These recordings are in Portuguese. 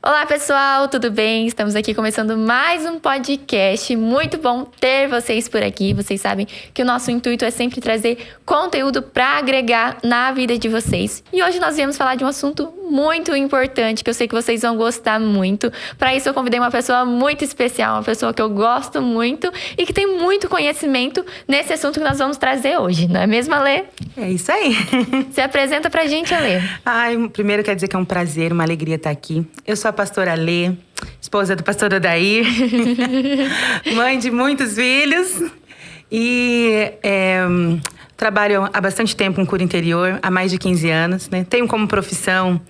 Olá pessoal, tudo bem? Estamos aqui começando mais um podcast. Muito bom ter vocês por aqui. Vocês sabem que o nosso intuito é sempre trazer conteúdo para agregar na vida de vocês. E hoje nós viemos falar de um assunto muito importante que eu sei que vocês vão gostar muito. Para isso eu convidei uma pessoa muito especial, uma pessoa que eu gosto muito e que tem muito conhecimento nesse assunto que nós vamos trazer hoje, não é mesmo, Alê? É isso aí. Se apresenta pra gente, Alê. Primeiro quero dizer que é um prazer, uma alegria estar aqui. Eu sou a pastora Alê, esposa do pastor Odair, mãe de muitos filhos e trabalho há bastante tempo com cura interior, há mais de 15 anos, né? Tenho como profissão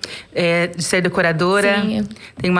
de ser decoradora. Sim. Tenho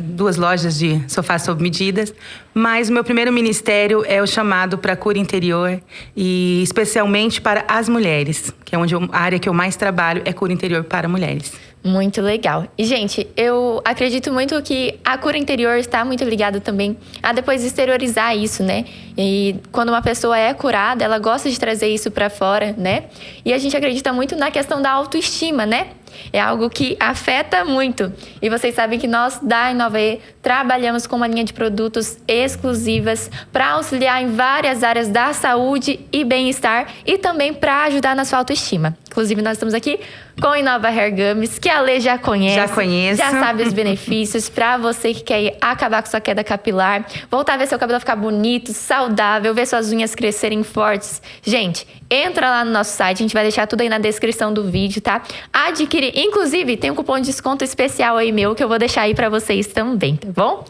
duas lojas de sofás sob medidas. Mas o meu primeiro ministério é o chamado para cura interior e especialmente para as mulheres, que é a área que eu mais trabalho é cura interior para mulheres. Muito legal. E, gente, eu acredito muito que a cura interior está muito ligada também a depois exteriorizar isso, né? E quando uma pessoa é curada, ela gosta de trazer isso para fora, né? E a gente acredita muito na questão da autoestima, né? É algo que afeta muito. E vocês sabem que nós, da Inova-E, trabalhamos com uma linha de produtos exclusivas para auxiliar em várias áreas da saúde e bem-estar e também para ajudar na sua autoestima. Inclusive, nós estamos aqui com a Inova Hair Gummies, que a Lê já conhece. Já conheço. Já sabe os benefícios para você que quer acabar com sua queda capilar, voltar a ver seu cabelo ficar bonito, saudável, ver suas unhas crescerem fortes. Gente, entra lá no nosso site, a gente vai deixar tudo aí na descrição do vídeo, tá? Adquirir. Inclusive, tem um cupom de desconto especial aí meu que eu vou deixar aí pra vocês também, tá bom?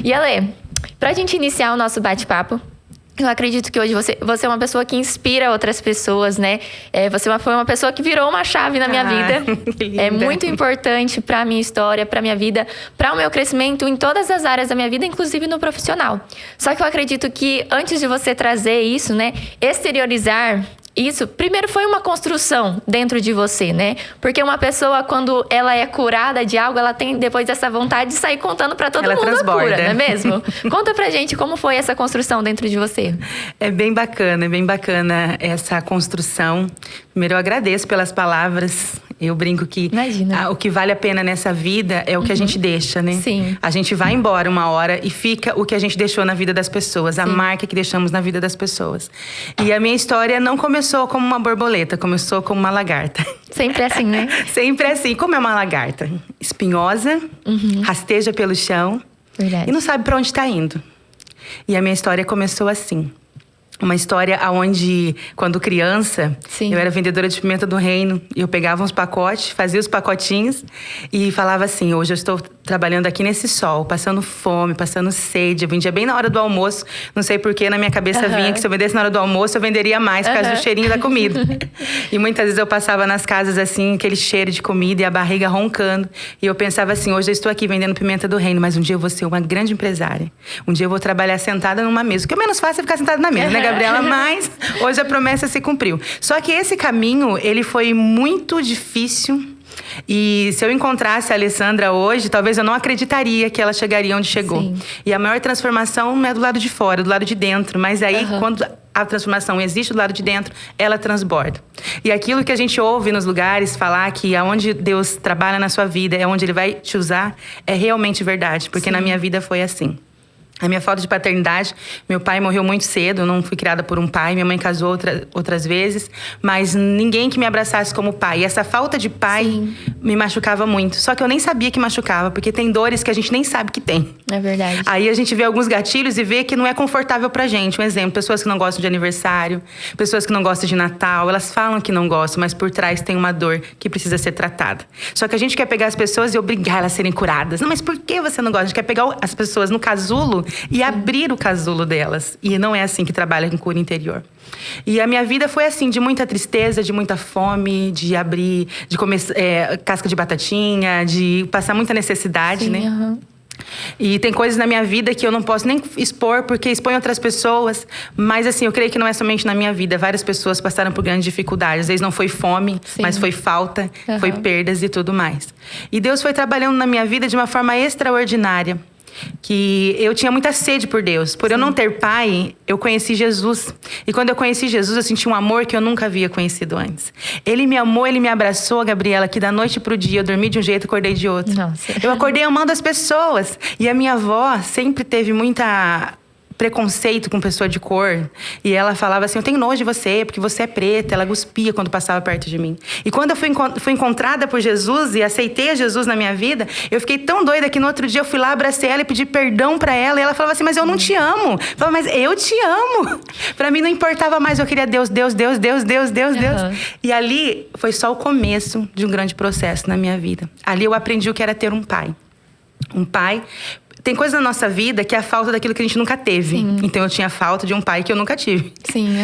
E Ale, pra gente iniciar o nosso bate-papo, eu acredito que hoje você é uma pessoa que inspira outras pessoas, né? Você foi uma pessoa que virou uma chave na minha vida. Que linda. É muito importante pra minha história, pra minha vida, pra o meu crescimento em todas as áreas da minha vida, inclusive no profissional. Só que eu acredito que antes de você trazer isso, né? Exteriorizar isso, primeiro foi uma construção dentro de você, né? Porque uma pessoa, quando ela é curada de algo, ela tem depois essa vontade de sair contando pra todo mundo transborda. a cura, não é mesmo? Conta pra gente como foi essa construção dentro de você. É bem bacana essa construção. Primeiro eu agradeço pelas palavras. Eu brinco que o que vale a pena nessa vida é o que a gente deixa, né? Sim. A gente vai embora uma hora e fica o que a gente deixou na vida das pessoas, a marca que deixamos na vida das pessoas. E a minha história não começou como uma borboleta, começou como uma lagarta. Sempre assim, né? Sempre assim. Como é uma lagarta? Espinhosa, rasteja pelo chão. Verdade. E não sabe para onde está indo. E a minha história começou assim. Uma história onde, quando criança, eu era vendedora de pimenta do reino. E eu pegava uns pacotes, fazia os pacotinhos e falava assim: hoje eu estou trabalhando aqui nesse sol, passando fome, passando sede. Eu vendia bem na hora do almoço. Não sei porquê, na minha cabeça vinha que se eu vendesse na hora do almoço, eu venderia mais por causa do cheirinho da comida. E muitas vezes eu passava nas casas assim, aquele cheiro de comida e a barriga roncando. E eu pensava assim: hoje eu estou aqui vendendo pimenta do reino, mas um dia eu vou ser uma grande empresária. Um dia eu vou trabalhar sentada numa mesa. O que é menos fácil é ficar sentada na mesa, né, Gabriela? Mas hoje a promessa se cumpriu. Só que esse caminho, ele foi muito difícil. E se eu encontrasse a Alessandra hoje, talvez eu não acreditaria que ela chegaria onde chegou. Sim. E a maior transformação não é do lado de fora, é do lado de dentro. Mas aí, quando a transformação existe do lado de dentro, ela transborda. E aquilo que a gente ouve nos lugares falar que aonde Deus trabalha na sua vida é onde Ele vai te usar, é realmente verdade. Porque na minha vida foi assim. A minha falta de paternidade, meu pai morreu muito cedo, eu não fui criada por um pai, minha mãe casou outras vezes, mas ninguém que me abraçasse como pai. E essa falta de pai me machucava muito. Só que eu nem sabia que machucava, porque tem dores que a gente nem sabe que tem. É verdade. Aí a gente vê alguns gatilhos e vê que não é confortável pra gente. Um exemplo, pessoas que não gostam de aniversário, pessoas que não gostam de Natal, elas falam que não gostam, mas por trás tem uma dor que precisa ser tratada. Só que a gente quer pegar as pessoas e obrigar elas a serem curadas. Não, mas por que você não gosta? A gente quer pegar as pessoas no casulo e abrir o casulo delas. E não é assim que trabalha com cura interior. E a minha vida foi assim, de muita tristeza, de muita fome, de abrir, de comer casca de batatinha, de passar muita necessidade, né? E tem coisas na minha vida que eu não posso nem expor, porque expõe outras pessoas. Mas assim, eu creio que não é somente na minha vida. Várias pessoas passaram por grandes dificuldades. Às vezes não foi fome, mas foi falta, foi perdas e tudo mais. E Deus foi trabalhando na minha vida de uma forma extraordinária. que eu tinha muita sede por Deus. Por eu não ter pai, eu conheci Jesus. E quando eu conheci Jesus, eu senti um amor que eu nunca havia conhecido antes. Ele me amou, ele me abraçou, Gabriela, que da noite pro dia eu dormi de um jeito e acordei de outro. Nossa. Eu acordei amando as pessoas. E a minha avó sempre teve muita preconceito com pessoa de cor. E ela falava assim, eu tenho nojo de você, porque você é preta. Ela cuspia quando passava perto de mim. E quando eu fui encontrada por Jesus e aceitei a Jesus na minha vida, eu fiquei tão doida que no outro dia eu fui lá, abracei ela e pedi perdão pra ela. E ela falava assim, mas eu não te amo. Eu falava, mas eu te amo. Pra mim não importava mais, eu queria Deus, Deus, Deus, Deus, Deus, Deus, Deus. E ali foi só o começo de um grande processo na minha vida. Ali eu aprendi o que era ter um pai. Um pai. Tem coisa na nossa vida que é a falta daquilo que a gente nunca teve. Sim. Então eu tinha falta de um pai que eu nunca tive. Sim,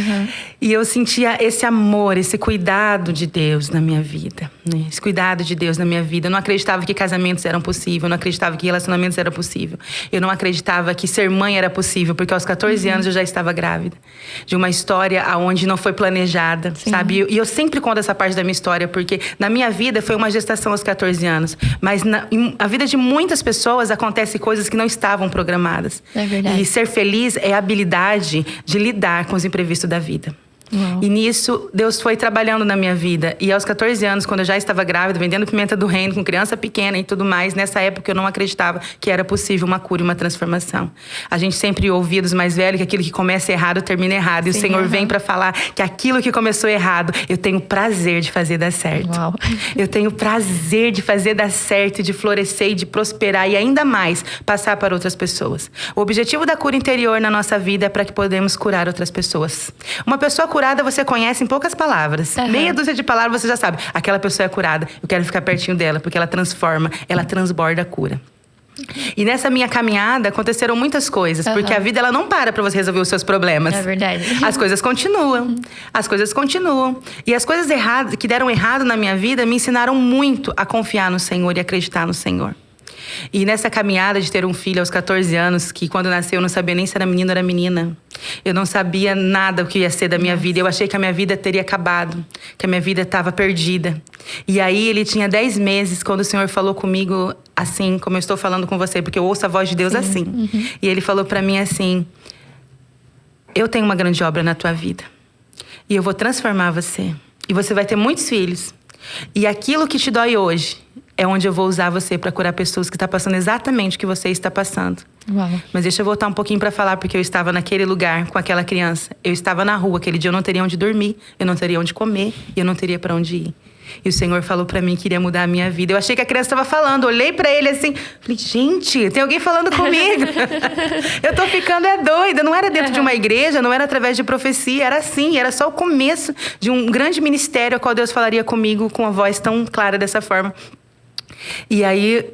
E eu sentia esse amor, esse cuidado de Deus na minha vida. Né? Esse cuidado de Deus na minha vida. Eu não acreditava que casamentos eram possíveis. Eu não acreditava que relacionamentos eram possíveis. Eu não acreditava que ser mãe era possível. Porque aos 14 anos eu já estava grávida. De uma história onde não foi planejada, sabe? E eu sempre conto essa parte da minha história. Porque na minha vida foi uma gestação aos 14 anos. Mas a vida de muitas pessoas acontece coisas que não estavam programadas. É verdade. E ser feliz é a habilidade de lidar com os imprevistos da vida. Uau. E nisso, Deus foi trabalhando na minha vida. E aos 14 anos, quando eu já estava grávida, vendendo pimenta do reino, com criança pequena e tudo mais, nessa época eu não acreditava que era possível uma cura e uma transformação. A gente sempre ouvia dos mais velhos que aquilo que começa errado, termina errado. E o Senhor vem para falar que aquilo que começou errado, eu tenho prazer de fazer dar certo. Uau. Eu tenho prazer de fazer dar certo, de florescer e de prosperar. E ainda mais, passar para outras pessoas. O objetivo da cura interior na nossa vida é para que podemos curar outras pessoas. Uma pessoa curada você conhece em poucas palavras. Meia dúzia de palavras você já sabe. Aquela pessoa é curada. Eu quero ficar pertinho dela, porque ela transforma, ela transborda a cura. E nessa minha caminhada aconteceram muitas coisas. Porque a vida ela não para você resolver os seus problemas. É verdade. As coisas continuam. As coisas continuam. E as coisas erradas, que deram errado na minha vida me ensinaram muito a confiar no Senhor e acreditar no Senhor. E nessa caminhada de ter um filho aos 14 anos, que quando nasceu eu não sabia nem se era menino ou era menina. Eu não sabia nada o que ia ser da minha vida. Eu achei que a minha vida teria acabado, que a minha vida estava perdida. E aí ele tinha 10 meses quando o Senhor falou comigo assim, como eu estou falando com você, porque eu ouço a voz de Deus assim. E ele falou para mim assim, eu tenho uma grande obra na tua vida. E eu vou transformar você. E você vai ter muitos filhos. E aquilo que te dói hoje é onde eu vou usar você para curar pessoas que estão passando exatamente o que você está passando. Uau. Mas deixa eu voltar um pouquinho para falar, porque eu estava naquele lugar com aquela criança. Eu estava na rua, aquele dia eu não teria onde dormir, eu não teria onde comer, e eu não teria para onde ir. E o Senhor falou para mim que iria mudar a minha vida. Eu achei que a criança estava falando, olhei para ele assim, falei, gente, tem alguém falando comigo. Eu tô ficando doida. Não era dentro de uma igreja, não era através de profecia, era assim, era só o começo de um grande ministério ao qual Deus falaria comigo com uma voz tão clara dessa forma. E aí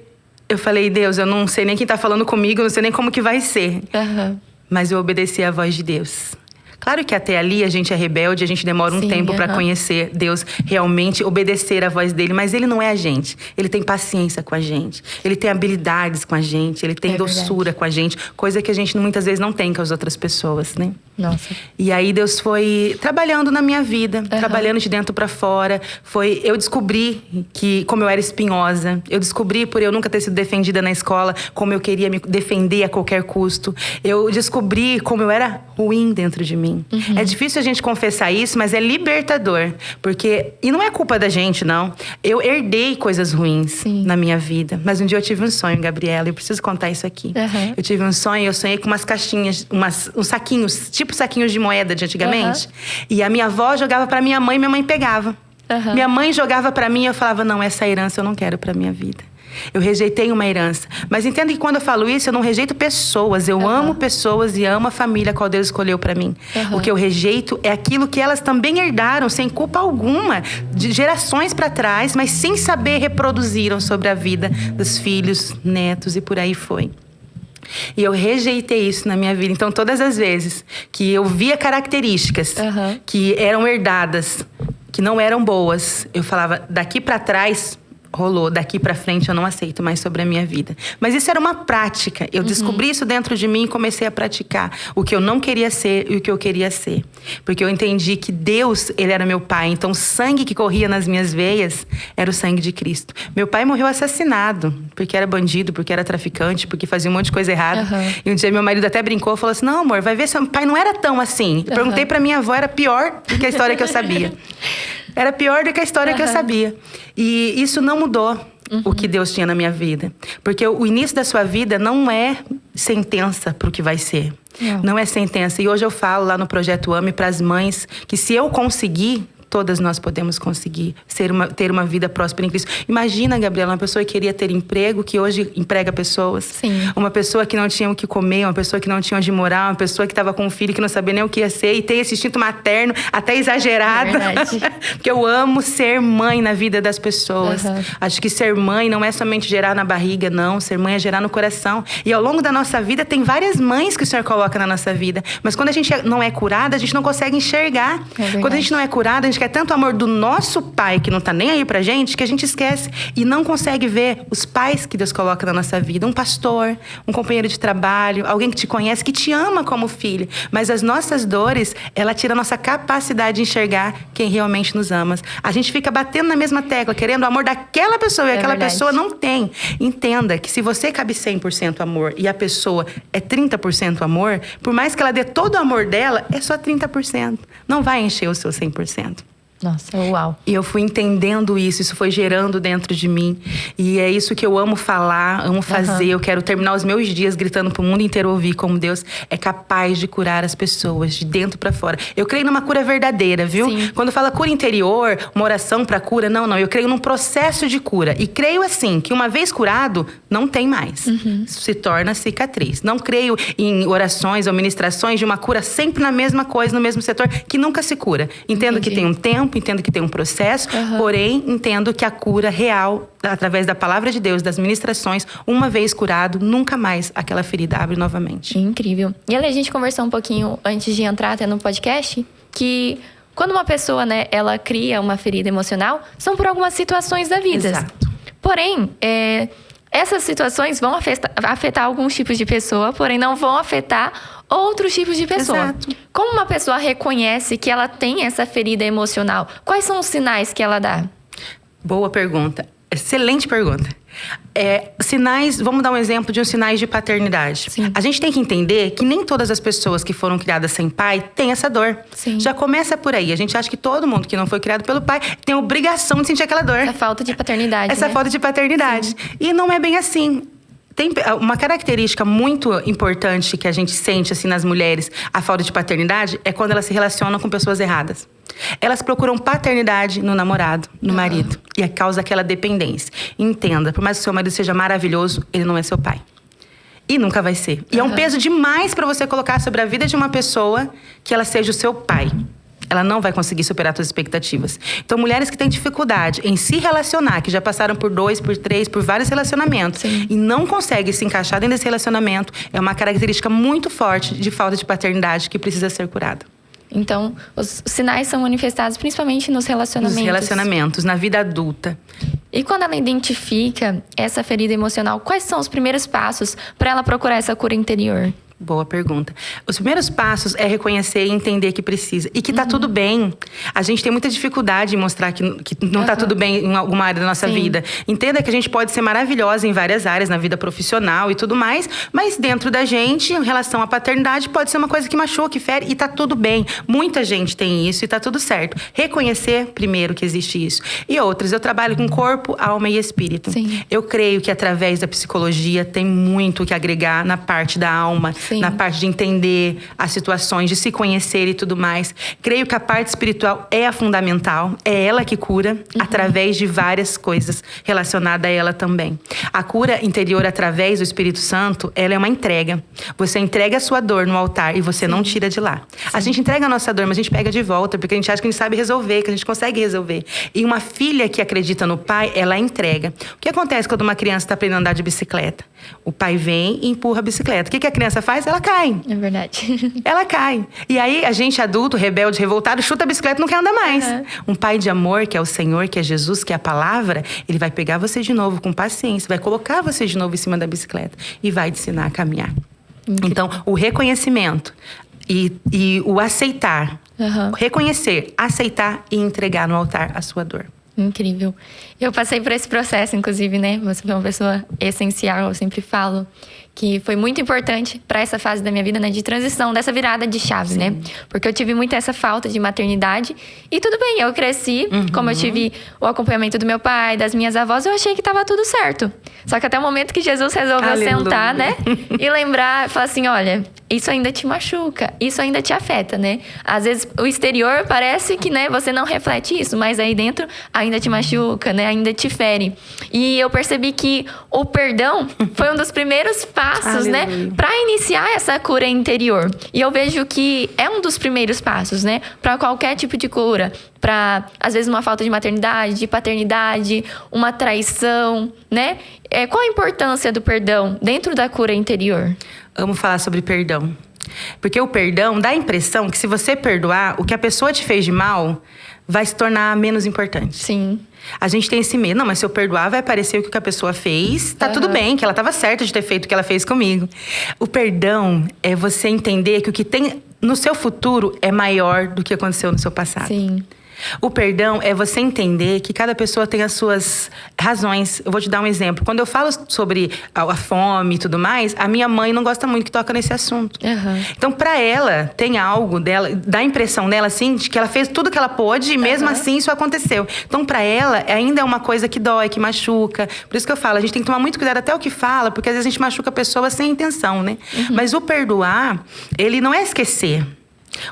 eu falei, Deus, eu não sei nem quem tá falando comigo, eu não sei nem como que vai ser. Mas eu obedeci à voz de Deus. Claro que até ali a gente é rebelde, a gente demora um tempo para conhecer Deus, realmente obedecer à voz dele. Mas ele não é a gente. Ele tem paciência com a gente. Ele tem habilidades com a gente. Ele tem doçura com a gente. Coisa que a gente muitas vezes não tem com as outras pessoas, né? Nossa. E aí Deus foi trabalhando na minha vida, trabalhando de dentro para fora. Eu descobri que como eu era espinhosa. Eu descobri por eu nunca ter sido defendida na escola, como eu queria me defender a qualquer custo. Eu descobri como eu era ruim dentro de mim. É difícil a gente confessar isso, mas é libertador. E não é culpa da gente, não. Eu herdei coisas ruins na minha vida. Mas um dia eu tive um sonho, Gabriela. Eu preciso contar isso aqui. Eu tive um sonho, eu sonhei com umas caixinhas, uns saquinhos, tipo saquinhos de moeda de antigamente. E a minha avó jogava pra minha mãe pegava. Minha mãe jogava pra mim e eu falava, não, essa herança eu não quero pra minha vida. Eu rejeitei uma herança. Mas entenda que quando eu falo isso, eu não rejeito pessoas. Eu amo pessoas e amo a família a qual Deus escolheu para mim. O que eu rejeito é aquilo que elas também herdaram, sem culpa alguma, de gerações para trás, mas sem saber reproduziram sobre a vida dos filhos, netos e por aí foi. E eu rejeitei isso na minha vida. Então, todas as vezes que eu via características que eram herdadas, que não eram boas, eu falava, daqui para trás... rolou. Daqui pra frente eu não aceito mais sobre a minha vida. Mas isso era uma prática. Eu descobri isso dentro de mim e comecei a praticar. O que eu não queria ser e o que eu queria ser. Porque eu entendi que Deus, Ele era meu pai. Então o sangue que corria nas minhas veias era o sangue de Cristo. Meu pai morreu assassinado. Porque era bandido, porque era traficante, porque fazia um monte de coisa errada. E um dia meu marido até brincou, falou assim, não amor, vai ver, seu pai não era tão assim. Eu perguntei pra minha avó, era pior do que a história que eu sabia. Era pior do que a história que eu sabia. E isso não mudou o que Deus tinha na minha vida. Porque o início da sua vida não é sentença para o que vai ser. Não é sentença. E hoje eu falo lá no Projeto AME para as mães que se eu conseguir, todas nós podemos conseguir ter uma vida próspera em Cristo. Imagina, Gabriela, uma pessoa que queria ter emprego, que hoje emprega pessoas. Sim. Uma pessoa que não tinha o que comer, uma pessoa que não tinha onde morar, uma pessoa que estava com um filho que não sabia nem o que ia ser e tem esse instinto materno até exagerado. Porque eu amo ser mãe na vida das pessoas. Acho que ser mãe não é somente gerar na barriga, não. Ser mãe é gerar no coração. E ao longo da nossa vida tem várias mães que o Senhor coloca na nossa vida. Mas quando a gente não é curada, a gente não consegue enxergar. Quando a gente não é curada, a gente quer tanto amor do nosso pai, que não tá nem aí pra gente, que a gente esquece e não consegue ver os pais que Deus coloca na nossa vida. Um pastor, um companheiro de trabalho, alguém que te conhece, que te ama como filho. Mas as nossas dores, ela tira a nossa capacidade de enxergar quem realmente nos ama. A gente fica batendo na mesma tecla, querendo o amor daquela pessoa, e aquela pessoa não tem. Entenda que se você cabe 100% amor e a pessoa é 30% amor, por mais que ela dê todo o amor dela, é só 30%. Não vai encher o seu 100%. Nossa, uau. E eu fui entendendo isso foi gerando dentro de mim. E é isso que eu amo falar, amo fazer. Eu quero terminar os meus dias gritando pro mundo inteiro ouvir como Deus é capaz de curar as pessoas, de dentro pra fora. Eu creio numa cura verdadeira, viu? Sim. Quando fala cura interior, uma oração pra cura, não. Eu creio num processo de cura. E creio assim, que uma vez curado, não tem mais. Se torna cicatriz. Não creio em orações ou ministrações de uma cura sempre na mesma coisa, no mesmo setor, que nunca se cura. Entendo que tem um tempo, entendo que tem um processo, porém entendo que a cura real, através da palavra de Deus, das ministrações, uma vez curado, nunca mais aquela ferida abre novamente. Incrível. E ali a gente conversou um pouquinho antes de entrar até no podcast, que quando uma pessoa, né, ela cria uma ferida emocional, são por algumas situações da vida. Exato. Porém, essas situações vão afetar alguns tipos de pessoa, porém não vão afetar outros tipos de pessoa. Exato. Como uma pessoa reconhece que ela tem essa ferida emocional? Quais são os sinais que ela dá? Boa pergunta. Excelente pergunta. Sinais, vamos dar um exemplo de uns sinais de paternidade. Sim. A gente tem que entender que nem todas as pessoas que foram criadas sem pai têm essa dor. Sim. Já começa por aí. A gente acha que todo mundo que não foi criado pelo pai tem a obrigação de sentir aquela dor. A falta de paternidade, Essa falta de paternidade. Sim. E não é bem assim. Tem uma característica muito importante que a gente sente assim nas mulheres, a falta de paternidade, é quando elas se relacionam com pessoas erradas. Elas procuram paternidade no namorado, no marido. E causa aquela dependência. Entenda, por mais que seu marido seja maravilhoso, ele não é seu pai. E nunca vai ser. E é um peso demais para você colocar sobre a vida de uma pessoa que ela seja o seu pai. Ela não vai conseguir superar suas expectativas. Então, mulheres que têm dificuldade em se relacionar, que já passaram por 2, por 3, por vários relacionamentos, e não conseguem se encaixar dentro desse relacionamento, é uma característica muito forte de falta de paternidade que precisa ser curada. Então, os sinais são manifestados principalmente nos relacionamentos. Nos relacionamentos, na vida adulta. E quando ela identifica essa ferida emocional, quais são os primeiros passos para ela procurar essa cura interior? Boa pergunta. Os primeiros passos é reconhecer e entender que precisa. E que tá tudo bem. A gente tem muita dificuldade em mostrar que não tá tudo bem em alguma área da nossa vida. Entenda que a gente pode ser maravilhosa em várias áreas, na vida profissional e tudo mais. Mas dentro da gente, em relação à paternidade, pode ser uma coisa que machuca, que fere. E tá tudo bem. Muita gente tem isso e tá tudo certo. Reconhecer, primeiro, que existe isso. E outras, eu trabalho com corpo, alma e espírito. Sim. Eu creio que através da psicologia tem muito que agregar na parte da alma. Sim. Na parte de entender as situações, de se conhecer e tudo mais. Creio que a parte espiritual é a fundamental, é ela que cura, através de várias coisas relacionadas a ela também. A cura interior através do Espírito Santo, ela é uma entrega. Você entrega a sua dor no altar e você não tira de lá. A gente entrega a nossa dor, mas a gente pega de volta, porque a gente acha que a gente sabe resolver, que a gente consegue resolver. E uma filha que acredita no pai, ela entrega. O que acontece quando uma criança está aprendendo a andar de bicicleta? O pai vem e empurra a bicicleta. O que a criança faz? Ela cai. É verdade. Ela cai. E aí, a gente adulto, rebelde, revoltado, chuta a bicicleta e não quer andar mais. Um pai de amor, que é o Senhor, que é Jesus, que é a palavra, ele vai pegar você de novo com paciência, vai colocar você de novo em cima da bicicleta e vai te ensinar a caminhar. Então, o reconhecimento e o aceitar. Reconhecer, aceitar e entregar no altar a sua dor. Incrível. Eu passei por esse processo, inclusive, né? Você foi uma pessoa essencial, eu sempre falo. Que foi muito importante para essa fase da minha vida, né? De transição, dessa virada de chave, né? Porque eu tive muito essa falta de maternidade. E tudo bem, eu cresci, como eu tive o acompanhamento do meu pai, das minhas avós, eu achei que tava tudo certo. Só que até o momento que Jesus resolveu sentar, né? E lembrar, falar assim, olha, isso ainda te machuca, isso ainda te afeta, né? Às vezes o exterior parece que, né, você não reflete isso, mas aí dentro ainda te machuca, né? Ainda te fere. E eu percebi que o perdão foi um dos primeiros passos, né? Para iniciar essa cura interior. E eu vejo que é um dos primeiros passos, né? Para qualquer tipo de cura. Para, às vezes, uma falta de maternidade, de paternidade, uma traição, né? Qual a importância do perdão dentro da cura interior? Amo falar sobre perdão. Porque o perdão dá a impressão que se você perdoar, o que a pessoa te fez de mal vai se tornar menos importante. Sim. A gente tem esse medo. Não, mas se eu perdoar, vai aparecer o que a pessoa fez. Tá tudo bem, que ela estava certa de ter feito o que ela fez comigo. O perdão é você entender que o que tem no seu futuro é maior do que aconteceu no seu passado. Sim. O perdão é você entender que cada pessoa tem as suas razões. Eu vou te dar um exemplo. Quando eu falo sobre a fome e tudo mais, a minha mãe não gosta muito que toca nesse assunto. Então, para ela, tem algo dela, dá a impressão dela, assim, de que ela fez tudo que ela pôde e mesmo assim isso aconteceu. Então, para ela, ainda é uma coisa que dói, que machuca. Por isso que eu falo, a gente tem que tomar muito cuidado até o que fala, porque às vezes a gente machuca a pessoa sem intenção, né? Mas o perdoar, ele não é esquecer.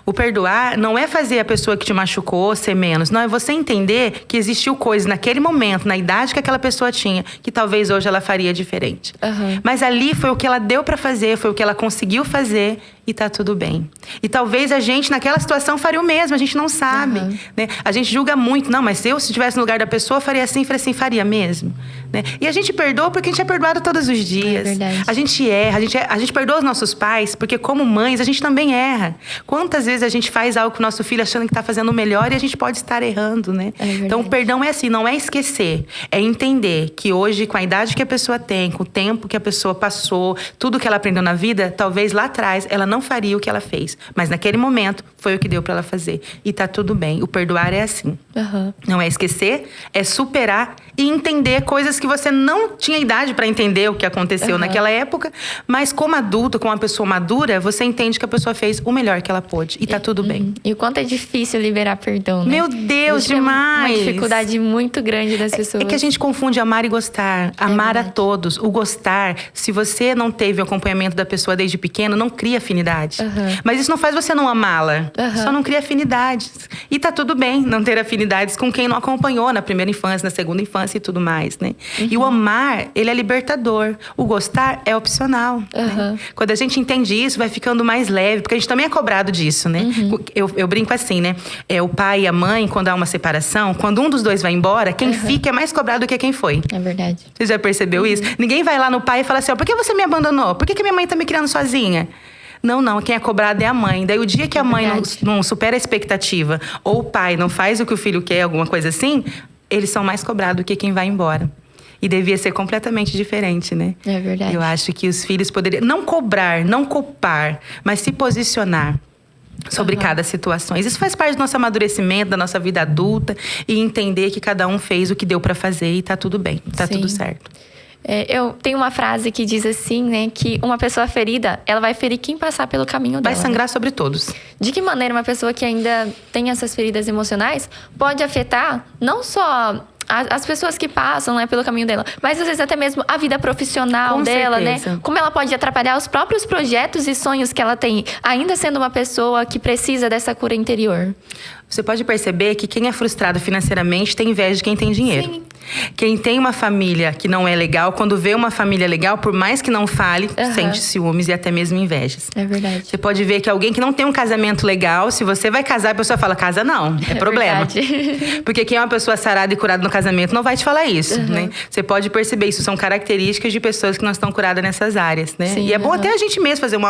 O perdoar não é fazer a pessoa que te machucou ser menos. Não, é você entender que existiu coisa naquele momento, na idade que aquela pessoa tinha, que talvez hoje ela faria diferente. Mas ali foi o que ela deu pra fazer, foi o que ela conseguiu fazer e tá tudo bem. E talvez a gente, naquela situação, faria o mesmo, a gente não sabe. Né? A gente julga muito. Não, mas eu, se estivesse no lugar da pessoa, faria assim, faria mesmo. Né? E a gente perdoa porque a gente é perdoado todos os dias. A gente erra, a gente perdoa os nossos pais, porque como mães, a gente também erra. Quantas vezes a gente faz algo com o nosso filho achando que tá fazendo o melhor e a gente pode estar errando, né? Então, o perdão é assim, não é esquecer. É entender que hoje, com a idade que a pessoa tem, com o tempo que a pessoa passou, tudo que ela aprendeu na vida, talvez lá atrás ela não faria o que ela fez. Mas naquele momento, foi o que deu pra ela fazer. E tá tudo bem. O perdoar é assim. Não é esquecer, é superar e entender coisas que você não tinha idade pra entender o que aconteceu naquela época. Mas como adulto, como uma pessoa madura, você entende que a pessoa fez o melhor que ela pôde. E tá tudo bem. E o quanto é difícil liberar perdão, né? Meu Deus, demais! É uma dificuldade muito grande das pessoas. É que a gente confunde amar e gostar. Amar a todos. O gostar, se você não teve o acompanhamento da pessoa desde pequeno, não cria afinidade. Mas isso não faz você não amá-la. Só não cria afinidades. E tá tudo bem não ter afinidades com quem não acompanhou na primeira infância, na segunda infância e tudo mais, né? E o amar, ele é libertador. O gostar é opcional. Né? Quando a gente entende isso, vai ficando mais leve. Porque a gente também é cobrado disso, né? Eu brinco assim, né? O pai e a mãe, quando há uma separação, quando um dos dois vai embora, quem fica é mais cobrado do que quem foi. É verdade. Você já percebeu isso? Ninguém vai lá no pai e fala assim, por que você me abandonou? Por que minha mãe tá me criando sozinha? Não, quem é cobrado é a mãe. Daí o dia que a mãe não supera a expectativa, ou o pai não faz o que o filho quer, alguma coisa assim, eles são mais cobrados do que quem vai embora. E devia ser completamente diferente, né? É verdade. Eu acho que os filhos poderiam não cobrar, não culpar, mas se posicionar sobre cada situação. Isso faz parte do nosso amadurecimento, da nossa vida adulta, e entender que cada um fez o que deu pra fazer e tá tudo bem, tá tudo certo. Eu tenho uma frase que diz assim, né? Que uma pessoa ferida, ela vai ferir quem passar pelo caminho dela. Vai sangrar sobre todos. De que maneira uma pessoa que ainda tem essas feridas emocionais pode afetar não só as pessoas que passam, né, pelo caminho dela, mas às vezes até mesmo a vida profissional dela, né? Como ela pode atrapalhar os próprios projetos e sonhos que ela tem, ainda sendo uma pessoa que precisa dessa cura interior. Você pode perceber que quem é frustrado financeiramente tem inveja de quem tem dinheiro. Quem tem uma família que não é legal, quando vê uma família legal, por mais que não fale, sente ciúmes e até mesmo invejas. É verdade. Você pode ver que alguém que não tem um casamento legal, se você vai casar, a pessoa fala, casa não, é problema. Verdade. Porque quem é uma pessoa sarada e curada no casamento não vai te falar isso, né? Você pode perceber isso, são características de pessoas que não estão curadas nessas áreas, né? Sim, e é bom até a gente mesmo fazer um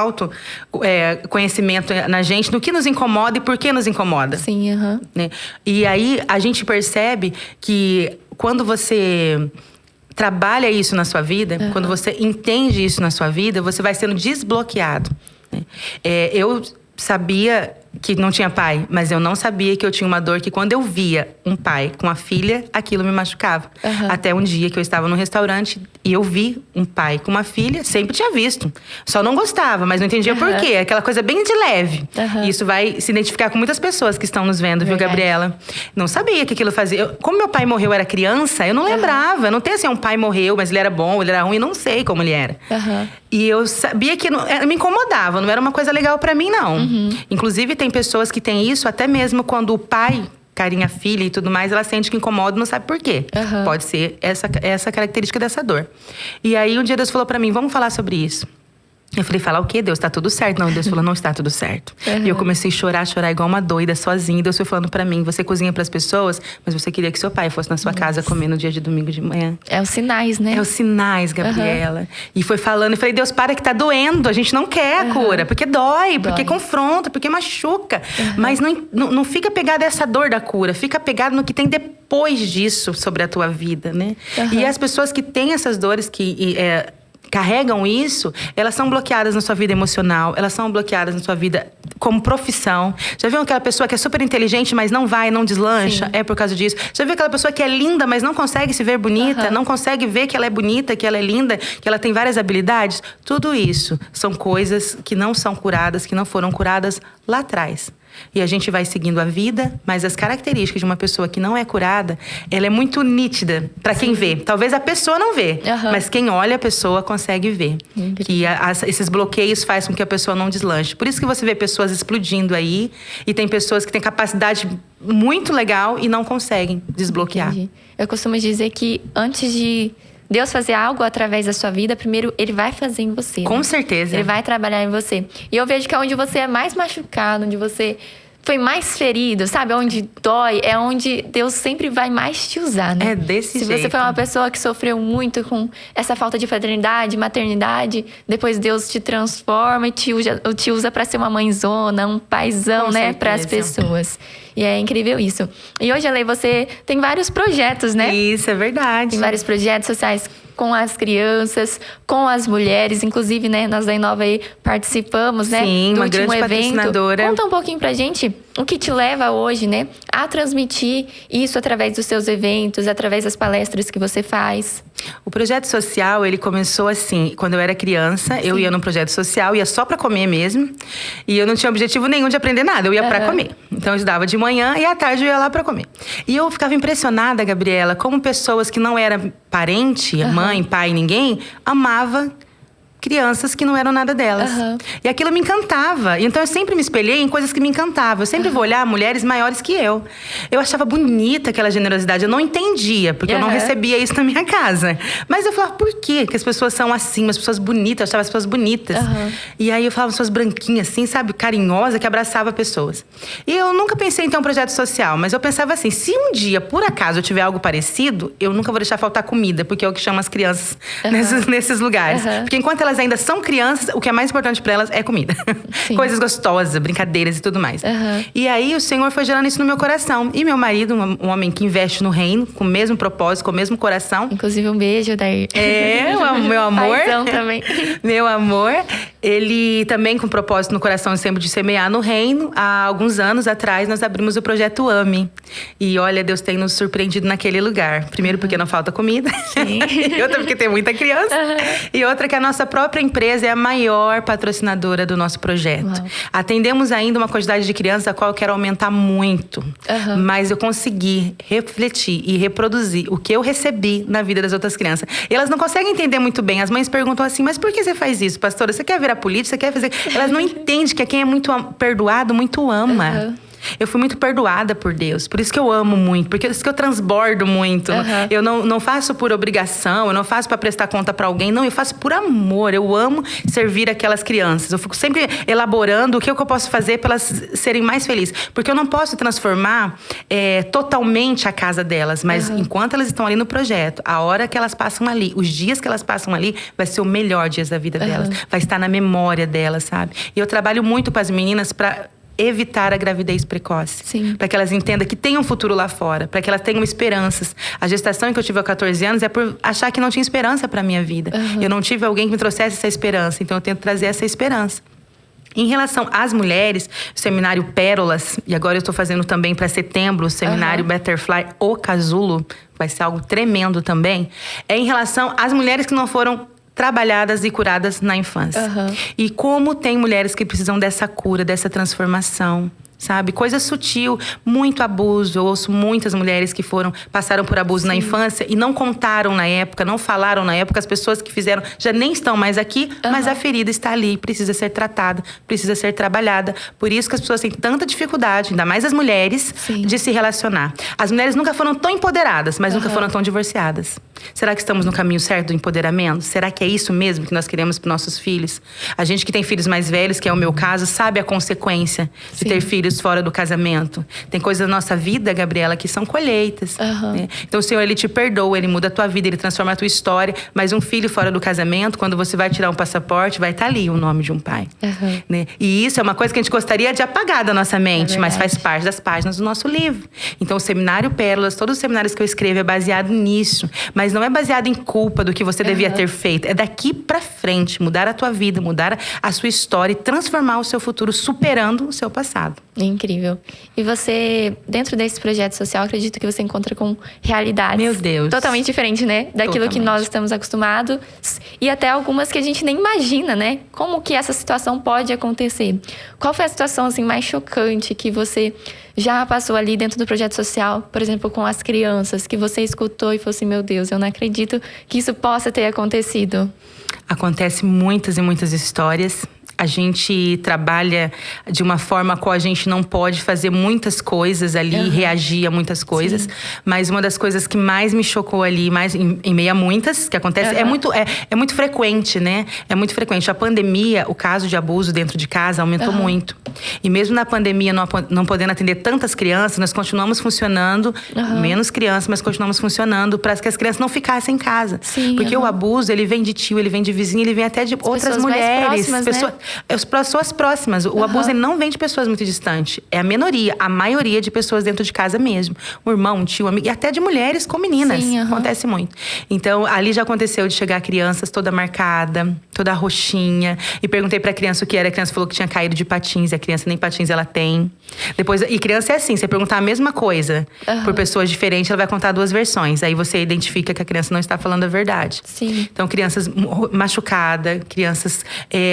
conhecimento na gente, no que nos incomoda e por que nos incomoda. Sim, né? E aí, a gente percebe que quando você trabalha isso na sua vida, quando você entende isso na sua vida, você vai sendo desbloqueado. Né? Eu sabia que não tinha pai, mas eu não sabia que eu tinha uma dor que quando eu via um pai com a filha, aquilo me machucava. Até um dia que eu estava num restaurante e eu vi um pai com uma filha, sempre tinha visto. Só não gostava, mas não entendia por quê. Aquela coisa bem de leve. E isso vai se identificar com muitas pessoas que estão nos vendo, viu, Gabriela? Não sabia que aquilo fazia. Como meu pai morreu, eu era criança, eu não lembrava. Eu não tenho assim, um pai morreu, mas ele era bom, ele era ruim, eu não sei como ele era. E eu sabia que me incomodava, não era uma coisa legal pra mim, não. Inclusive, tem pessoas que têm isso até mesmo quando o pai carinha a filha e tudo mais, ela sente que incomoda e não sabe por quê. Pode ser essa característica dessa dor. E aí, um dia Deus falou pra mim, vamos falar sobre isso. Eu falei, falar o quê, Deus? Tá tudo certo. Não, Deus falou, não está tudo certo. E eu comecei a chorar igual uma doida, sozinha. Deus foi falando pra mim, você cozinha pras pessoas, mas você queria que seu pai fosse na sua casa comer no dia de domingo de manhã. É os sinais, né? É os sinais, Gabriela. E foi falando, eu falei, Deus, para que tá doendo. A gente não quer a cura, porque dói, porque confronta, porque machuca. Mas não fica pegado a essa dor da cura, fica pegado no que tem depois disso sobre a tua vida, né? E as pessoas que têm essas dores, que carregam isso, elas são bloqueadas na sua vida emocional, elas são bloqueadas na sua vida como profissão. Já viu aquela pessoa que é super inteligente, mas não deslancha? Sim. É por causa disso. Já viu aquela pessoa que é linda, mas não consegue se ver bonita, não consegue ver que ela é bonita, que ela é linda, que ela tem várias habilidades? Tudo isso são coisas que não são curadas, que não foram curadas lá atrás. E a gente vai seguindo a vida, mas as características de uma pessoa que não é curada, ela é muito nítida para quem vê. Talvez a pessoa não vê, mas quem olha a pessoa consegue ver. Que esses bloqueios fazem com que a pessoa não deslanche. Por isso que você vê pessoas explodindo aí, e tem pessoas que têm capacidade muito legal e não conseguem desbloquear. Entendi. Eu costumo dizer que antes de Deus fazer algo através da sua vida, primeiro Ele vai fazer em você. Com certeza. Ele vai trabalhar em você. E eu vejo que é onde você é mais machucado, onde você foi mais ferido, sabe? Onde dói, é onde Deus sempre vai mais te usar, né? É desse jeito. Se você foi uma pessoa que sofreu muito com essa falta de paternidade, maternidade, depois Deus te transforma e te usa para ser uma mãezona, um paizão, né? Para as pessoas. E é incrível isso. E hoje, Ale, você tem vários projetos, né? Isso, é verdade. Tem vários projetos sociais com as crianças, com as mulheres. Inclusive, né, nós da Inova aí participamos, né? Sim, uma grande patrocinadora. Conta um pouquinho pra gente o que te leva hoje, né, a transmitir isso através dos seus eventos, através das palestras que você faz. O projeto social, ele começou assim, quando eu era criança, eu ia num projeto social, ia só pra comer mesmo. E eu não tinha objetivo nenhum de aprender nada, eu ia pra comer. Então eu estudava de manhã e à tarde eu ia lá pra comer. E eu ficava impressionada, Gabriela, como pessoas que não eram parente, mãe, pai, ninguém, amava crianças que não eram nada delas. E aquilo me encantava. Então eu sempre me espelhei em coisas que me encantavam. Eu sempre vou olhar mulheres maiores que eu. Eu achava bonita aquela generosidade. Eu não entendia, porque eu não recebia isso na minha casa. Mas eu falava, por quê que as pessoas são assim? As pessoas bonitas, eu achava as pessoas bonitas. E aí eu falava pessoas branquinhas assim, sabe? Carinhosa, que abraçava pessoas. E eu nunca pensei em ter um projeto social, mas eu pensava assim, se um dia, por acaso, eu tiver algo parecido, eu nunca vou deixar faltar comida, porque é o que chama as crianças nesses lugares. Porque enquanto elas ainda são crianças, o que é mais importante para elas é comida. Coisas gostosas, brincadeiras e tudo mais. E aí o Senhor foi gerando isso no meu coração. E meu marido, um homem que investe no reino, com o mesmo propósito, com o mesmo coração. Inclusive um beijo, Dair. Meu amor. Paizão também. Meu amor. Ele também com propósito no coração sempre de semear no reino. Há alguns anos atrás nós abrimos o projeto AME. E olha, Deus tem nos surpreendido naquele lugar. Primeiro porque não falta comida. E outra porque tem muita criança. E outra que a nossa própria empresa é a maior patrocinadora do nosso projeto. Atendemos ainda uma quantidade de crianças a qual eu quero aumentar muito. Mas eu consegui refletir e reproduzir o que eu recebi na vida das outras crianças. E elas não conseguem entender muito bem. As mães perguntam assim, mas por que você faz isso, pastora? Você quer virar política? Você quer fazer... Elas não entendem que quem é muito perdoado, muito ama. Eu fui muito perdoada por Deus. Por isso que eu amo muito. Por isso que eu transbordo muito. Eu não faço por obrigação. Eu não faço para prestar conta para alguém. Não, eu faço por amor. Eu amo servir aquelas crianças. Eu fico sempre elaborando o que eu posso fazer para elas serem mais felizes. Porque eu não posso transformar totalmente a casa delas. Mas enquanto elas estão ali no projeto, a hora que elas passam ali, os dias que elas passam ali, vai ser o melhor dias da vida delas. Vai estar na memória delas, sabe? E eu trabalho muito com as meninas para evitar a gravidez precoce. Para que elas entendam que tem um futuro lá fora. Para que elas tenham esperanças. A gestação que eu tive aos 14 anos é por achar que não tinha esperança para minha vida. Eu não tive alguém que me trouxesse essa esperança. Então eu tento trazer essa esperança. Em relação às mulheres, o seminário Pérolas, e agora eu estou fazendo também para setembro o seminário Butterfly O Casulo, vai ser algo tremendo também, é em relação às mulheres que não foram trabalhadas e curadas na infância. E como tem mulheres que precisam dessa cura, dessa transformação. Sabe? Coisa sutil, muito abuso. Eu ouço muitas mulheres que passaram por abuso na infância e não contaram na época, não falaram na época. As pessoas que fizeram já nem estão mais aqui, mas a ferida está ali, precisa ser tratada, precisa ser trabalhada. Por isso que as pessoas têm tanta dificuldade, ainda mais as mulheres, de se relacionar. As mulheres nunca foram tão empoderadas, mas nunca foram tão divorciadas. Será que estamos no caminho certo do empoderamento? Será que é isso mesmo que nós queremos para nossos filhos? A gente que tem filhos mais velhos, que é o meu caso, sabe a consequência de ter filhos fora do casamento. Tem coisas na nossa vida, Gabriela, que são colheitas. Né? Então o Senhor, Ele te perdoa, Ele muda a tua vida, Ele transforma a tua história. Mas um filho fora do casamento, quando você vai tirar um passaporte, vai estar ali o nome de um pai. Né? E isso é uma coisa que a gente gostaria de apagar da nossa mente, mas faz parte das páginas do nosso livro. Então o Seminário Pérolas, todos os seminários que eu escrevo é baseado nisso. Mas não é baseado em culpa do que você devia ter feito. É daqui pra frente, mudar a tua vida, mudar a sua história e transformar o seu futuro superando o seu passado. Incrível. E você, dentro desse projeto social, acredito que você encontra com realidades… Meu Deus. Totalmente diferentes, né? Daquilo que nós estamos acostumados. E até algumas que a gente nem imagina, né? Como que essa situação pode acontecer? Qual foi a situação, assim, mais chocante que você já passou ali dentro do projeto social? Por exemplo, com as crianças, que você escutou e falou assim, meu Deus, eu não acredito que isso possa ter acontecido. Acontece muitas e muitas histórias. A gente trabalha de uma forma a qual a gente não pode fazer muitas coisas ali, reagir a muitas coisas. Mas uma das coisas que mais me chocou ali, mais em meio a muitas que acontece, é muito frequente, né? É muito frequente. A pandemia, o caso de abuso dentro de casa aumentou muito. E mesmo na pandemia, não podendo atender tantas crianças, nós continuamos funcionando, menos crianças, mas continuamos funcionando para que as crianças não ficassem em casa. Porque o abuso, ele vem de tio, ele vem de vizinho, ele vem até de outras mulheres. As pessoas próximas. O abuso, ele não vem de pessoas muito distantes. É a minoria, a maioria de pessoas dentro de casa mesmo. Um irmão, um tio, um amigo. E até de mulheres com meninas. Acontece muito. Então, ali já aconteceu de chegar crianças toda marcada, toda roxinha. E perguntei pra criança o que era. A criança falou que tinha caído de patins. E a criança nem patins ela tem. E criança é assim, você perguntar a mesma coisa por pessoas diferentes, ela vai contar duas versões. Aí você identifica que a criança não está falando a verdade. Então, crianças machucadas, crianças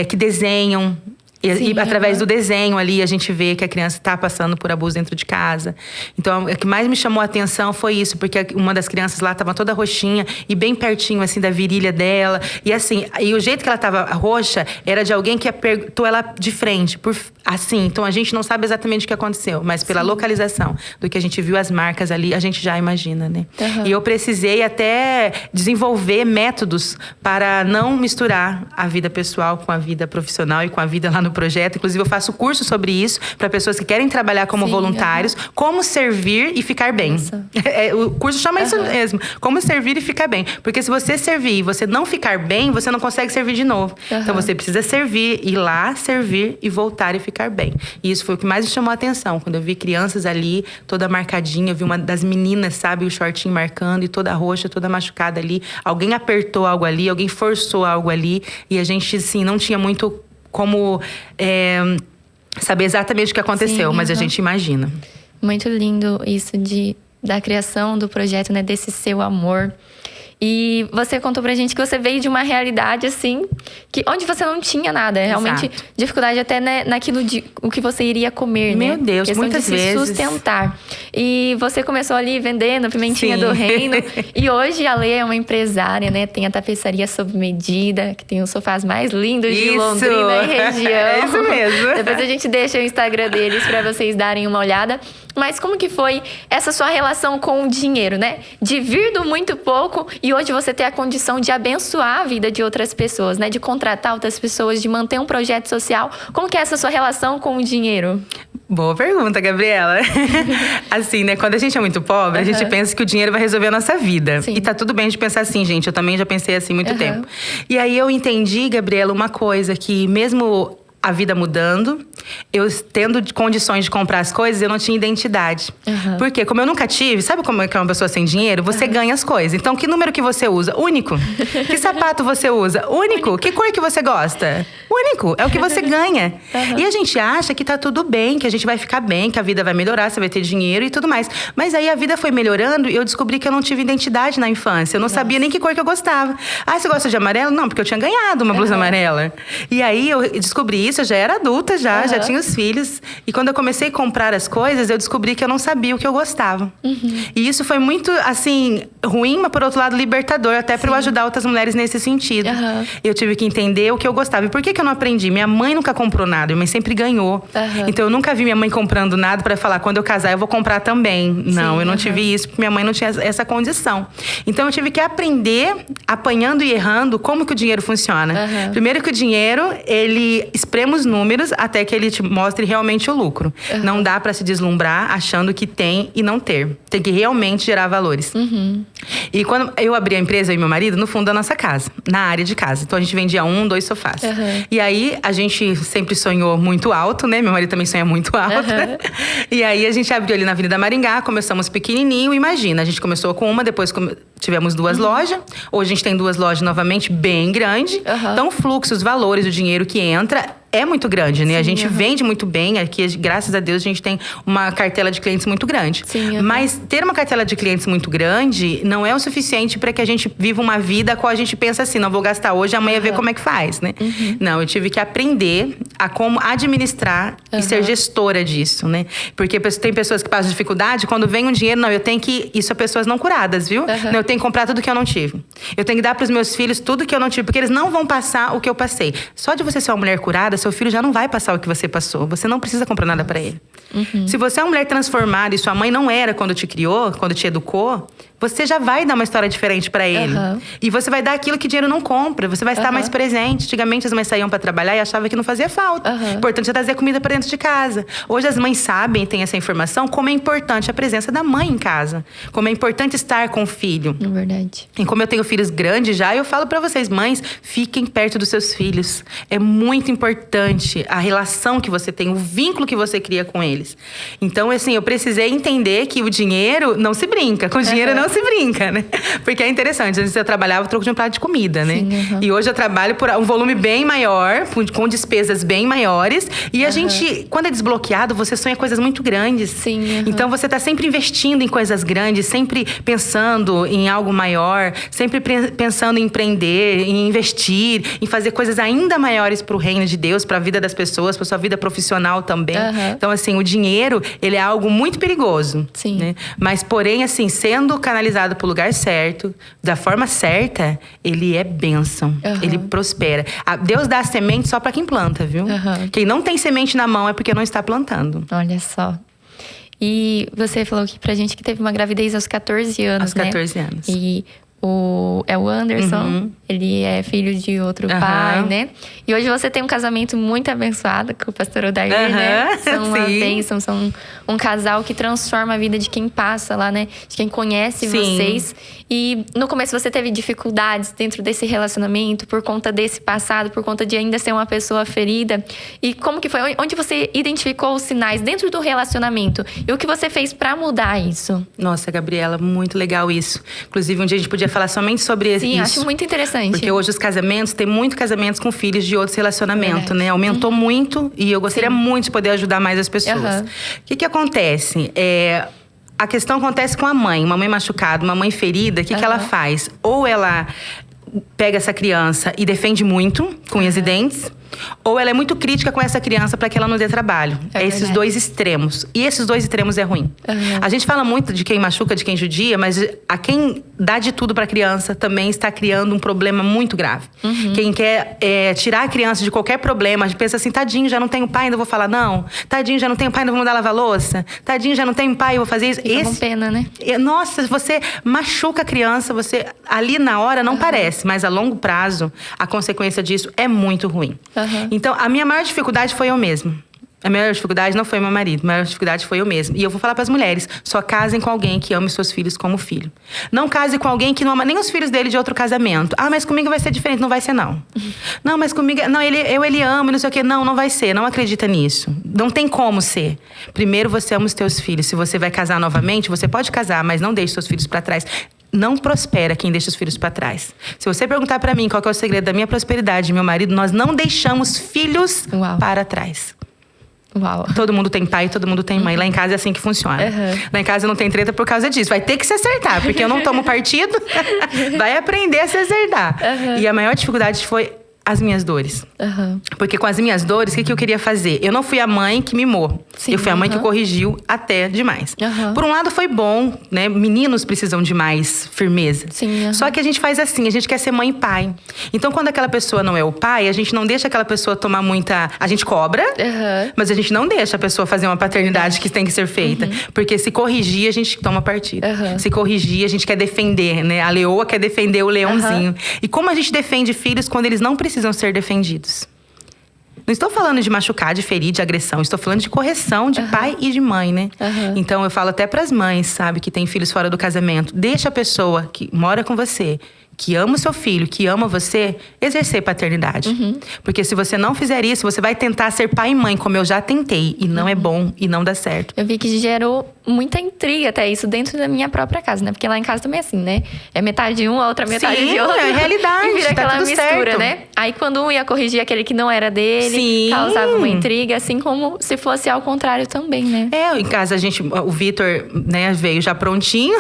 que desenham. E através do desenho ali, a gente vê que a criança está passando por abuso dentro de casa. Então, o que mais me chamou a atenção foi isso. Porque uma das crianças lá estava toda roxinha e bem pertinho, assim, da virilha dela. E assim, e o jeito que ela estava roxa era de alguém que apertou ela de frente. Assim, então a gente não sabe exatamente o que aconteceu. Mas pela localização do que a gente viu, as marcas ali, a gente já imagina, né? E eu precisei até desenvolver métodos para não misturar a vida pessoal com a vida profissional e com a vida lá no projeto. Inclusive, eu faço curso sobre isso para pessoas que querem trabalhar como voluntários. Como servir e ficar bem. O curso chama isso mesmo. Como servir e ficar bem. Porque se você servir e você não ficar bem, você não consegue servir de novo. Então, você precisa servir, ir lá, servir e voltar e ficar bem. E isso foi o que mais me chamou a atenção. Quando eu vi crianças ali, toda marcadinha. Eu vi uma das meninas, sabe? O shortinho marcando e toda roxa, toda machucada ali. Alguém apertou algo ali, alguém forçou algo ali. E a gente, assim, não tinha muito como saber exatamente o que aconteceu, mas a gente imagina. Muito lindo isso da criação do projeto, né? Desse seu amor. E você contou pra gente que você veio de uma realidade, assim, onde você não tinha nada. Realmente, Exato. Dificuldade até, né, naquilo o que você iria comer, Meu né? Deus, questão muitas de se vezes. sustentar. E você começou ali vendendo a pimentinha Sim. do reino. E hoje a Lê é uma empresária, né? Tem a tapeçaria sob medida, que tem os sofás mais lindos de Londrina e região. É isso mesmo. Depois a gente deixa o Instagram deles pra vocês darem uma olhada. Mas como que foi essa sua relação com o dinheiro, né? De vir do muito pouco e hoje você ter a condição de abençoar a vida de outras pessoas, né? De contratar outras pessoas, de manter um projeto social. Como que é essa sua relação com o dinheiro? Boa pergunta, Gabriela. Assim, né? Quando a gente é muito pobre, a gente pensa que o dinheiro vai resolver a nossa vida. Sim. E tá tudo bem de pensar assim, gente. Eu também já pensei assim muito tempo. E aí eu entendi, Gabriela, uma coisa que mesmo a vida mudando, eu tendo condições de comprar as coisas, eu não tinha identidade. Porque como eu nunca tive, sabe como é que é uma pessoa sem dinheiro? Você ganha as coisas. Então, que número que você usa? Único. Que sapato você usa? Único. Que cor que você gosta? Único. É o que você ganha. E a gente acha que tá tudo bem, que a gente vai ficar bem, que a vida vai melhorar, você vai ter dinheiro e tudo mais. Mas aí a vida foi melhorando e eu descobri que eu não tive identidade na infância. Eu não sabia nem que cor que eu gostava. Ah, você gosta de amarelo? Não, porque eu tinha ganhado uma blusa amarela. E aí eu descobri isso, eu já era adulta já tinha os filhos. E quando eu comecei a comprar as coisas, eu descobri que eu não sabia o que eu gostava. E isso foi muito, assim, ruim, mas por outro lado libertador, até para eu ajudar outras mulheres nesse sentido. Eu tive que entender o que eu gostava. E por que eu não aprendi? Minha mãe nunca comprou nada, minha mãe sempre ganhou. Então eu nunca vi minha mãe comprando nada para falar, quando eu casar eu vou comprar também. Não, eu não tive isso, porque minha mãe não tinha essa condição. Então eu tive que aprender, apanhando e errando, como que o dinheiro funciona. Primeiro que o dinheiro, ele espreme os números até que ele te mostre realmente o lucro. Não dá para se deslumbrar achando que tem e não ter. Tem que realmente gerar valores. E quando eu abri a empresa, eu e meu marido, no fundo da nossa casa, na área de casa. Então a gente vendia 1, 2 sofás. E aí a gente sempre sonhou muito alto, né? Meu marido também sonha muito alto. E aí a gente abriu ali na Avenida Maringá, começamos pequenininho. Imagina, a gente começou com uma, depois tivemos 2 lojas. Hoje a gente tem 2 lojas novamente, bem grande. Então o fluxo, os valores, o dinheiro que entra é muito grande, né? A gente vende muito bem. Aqui, graças a Deus, a gente tem uma cartela de clientes muito grande. Mas ter uma cartela de clientes muito grande não é o suficiente para que a gente viva uma vida a qual a gente pensa assim, não vou gastar hoje, amanhã ver como é que faz, né? Não, eu tive que aprender a como administrar e ser gestora disso, né? Porque tem pessoas que passam dificuldade, quando vem um dinheiro, não, eu tenho que... Isso é pessoas não curadas, viu? Não, eu tenho que comprar tudo que eu não tive. Eu tenho que dar para os meus filhos tudo que eu não tive, porque eles não vão passar o que eu passei. Só de você ser uma mulher curada, seu filho já não vai passar o que você passou. Você não precisa comprar nada para ele. Se você é uma mulher transformada e sua mãe não era quando te criou, quando te educou, você já vai dar uma história diferente para ele. E você vai dar aquilo que dinheiro não compra. Você vai estar mais presente. Antigamente as mães saíam para trabalhar e achavam que não fazia falta. Importante é trazer comida para dentro de casa. Hoje as mães sabem, têm essa informação, como é importante a presença da mãe em casa. Como é importante estar com o filho. É verdade. E como eu tenho filhos grandes já, eu falo para vocês, mães, fiquem perto dos seus filhos. É muito importante a relação que você tem, o vínculo que você cria com eles. Então, assim, eu precisei entender que o dinheiro não se brinca. Com o dinheiro não se brinca, né? Porque é interessante. Antes eu trabalhava troco de um prato de comida, né? E hoje eu trabalho por um volume bem maior, com despesas bem maiores. E a gente, quando é desbloqueado, você sonha coisas muito grandes. Então você tá sempre investindo em coisas grandes, sempre pensando em algo maior, sempre pensando em empreender, em investir, em fazer coisas ainda maiores pro reino de Deus, pra vida das pessoas, pra sua vida profissional também. Então, assim, o dinheiro, ele é algo muito perigoso. Né? Mas, porém, assim, sendo canalizado pro lugar certo, da forma certa, ele é bênção. Ele prospera. Deus dá a semente só pra quem planta, viu? Quem não tem semente na mão é porque não está plantando. Olha só. E você falou aqui pra gente que teve uma gravidez aos 14 anos, aos 14 anos. E o Anderson, ele é filho de outro pai, né? E hoje você tem um casamento muito abençoado com o pastor Odair, né? São uma bênção, são um casal que transforma a vida de quem passa lá, né? De quem conhece vocês. E no começo você teve dificuldades dentro desse relacionamento por conta desse passado, por conta de ainda ser uma pessoa ferida. E como que foi? Onde você identificou os sinais dentro do relacionamento? E o que você fez pra mudar isso? Nossa, Gabriela, muito legal isso. Inclusive, um dia a gente podia falar somente sobre isso. Sim, acho muito interessante. Porque hoje os casamentos, tem muitos casamentos com filhos de outros relacionamentos, né? Aumentou muito e eu gostaria muito de poder ajudar mais as pessoas. O que acontece? a questão acontece com a mãe. Uma mãe machucada, uma mãe ferida, o que ela faz? Ou ela pega essa criança e defende muito, com unhas e dentes, ou ela é muito crítica com essa criança para que ela não dê trabalho. É esses dois extremos. E esses dois extremos é ruim. A gente fala muito de quem machuca, de quem judia, mas a quem dá de tudo para a criança também está criando um problema muito grave. Quem quer tirar a criança de qualquer problema, a gente pensa assim, tadinho, já não tenho pai, ainda vou falar não. Tadinho, já não tenho pai, ainda vou mandar lavar louça. Tadinho, já não tenho pai, eu vou fazer isso. Fica com pena, né? Nossa, você machuca a criança, você ali na hora não parece, mas a longo prazo, a consequência disso é muito ruim. Então, a minha maior dificuldade foi eu mesma. A maior dificuldade não foi meu marido, a maior dificuldade foi eu mesma. E eu vou falar para as mulheres, só casem com alguém que ame seus filhos como filho. Não case com alguém que não ama nem os filhos dele de outro casamento. Ah, mas comigo vai ser diferente. Não vai ser, não. Não, mas comigo... Não, ele ama e não sei o quê. Não, não vai ser. Não acredita nisso. Não tem como ser. Primeiro, você ama os teus filhos. Se você vai casar novamente, você pode casar, mas não deixe seus filhos para trás. Não prospera quem deixa os filhos para trás. Se você perguntar para mim qual que é o segredo da minha prosperidade, meu marido, nós não deixamos filhos para trás. Uau. Todo mundo tem pai, todo mundo tem mãe. Lá em casa é assim que funciona. Lá em casa não tem treta por causa disso. Vai ter que se acertar, porque eu não tomo partido. Vai aprender a se acertar. E a maior dificuldade foi as minhas dores. Porque com as minhas dores, o que eu queria fazer? Eu não fui a mãe que mimou. Sim, eu fui a mãe que corrigiu até demais. Por um lado foi bom, né? Meninos precisam de mais firmeza. Sim, Só que a gente faz assim, a gente quer ser mãe e pai. Então quando aquela pessoa não é o pai, a gente não deixa aquela pessoa tomar muita... A gente cobra, mas a gente não deixa a pessoa fazer uma paternidade que tem que ser feita. Porque se corrigir, a gente toma partido. Se corrigir, a gente quer defender, né? A leoa quer defender o leãozinho. E como a gente defende filhos quando eles não precisam ser defendidos? Não estou falando de machucar, de ferir, de agressão. Estou falando de correção de pai e de mãe, né? Então, eu falo até para as mães, sabe? Que tem filhos fora do casamento. Deixa a pessoa que mora com você, que ama o seu filho, que ama você, exercer paternidade. Porque se você não fizer isso, você vai tentar ser pai e mãe, como eu já tentei. E não é bom, e não dá certo. Eu vi que gerou muita intriga até isso dentro da minha própria casa, né? Porque lá em casa também é assim, né? É metade de um, a outra metade de outro. É realidade, e vira tá aquela tudo mistura, certo. né? Aí quando um ia corrigir aquele que não era dele, causava uma intriga, assim como se fosse ao contrário também, né? Em casa o Vitor, né, veio já prontinho.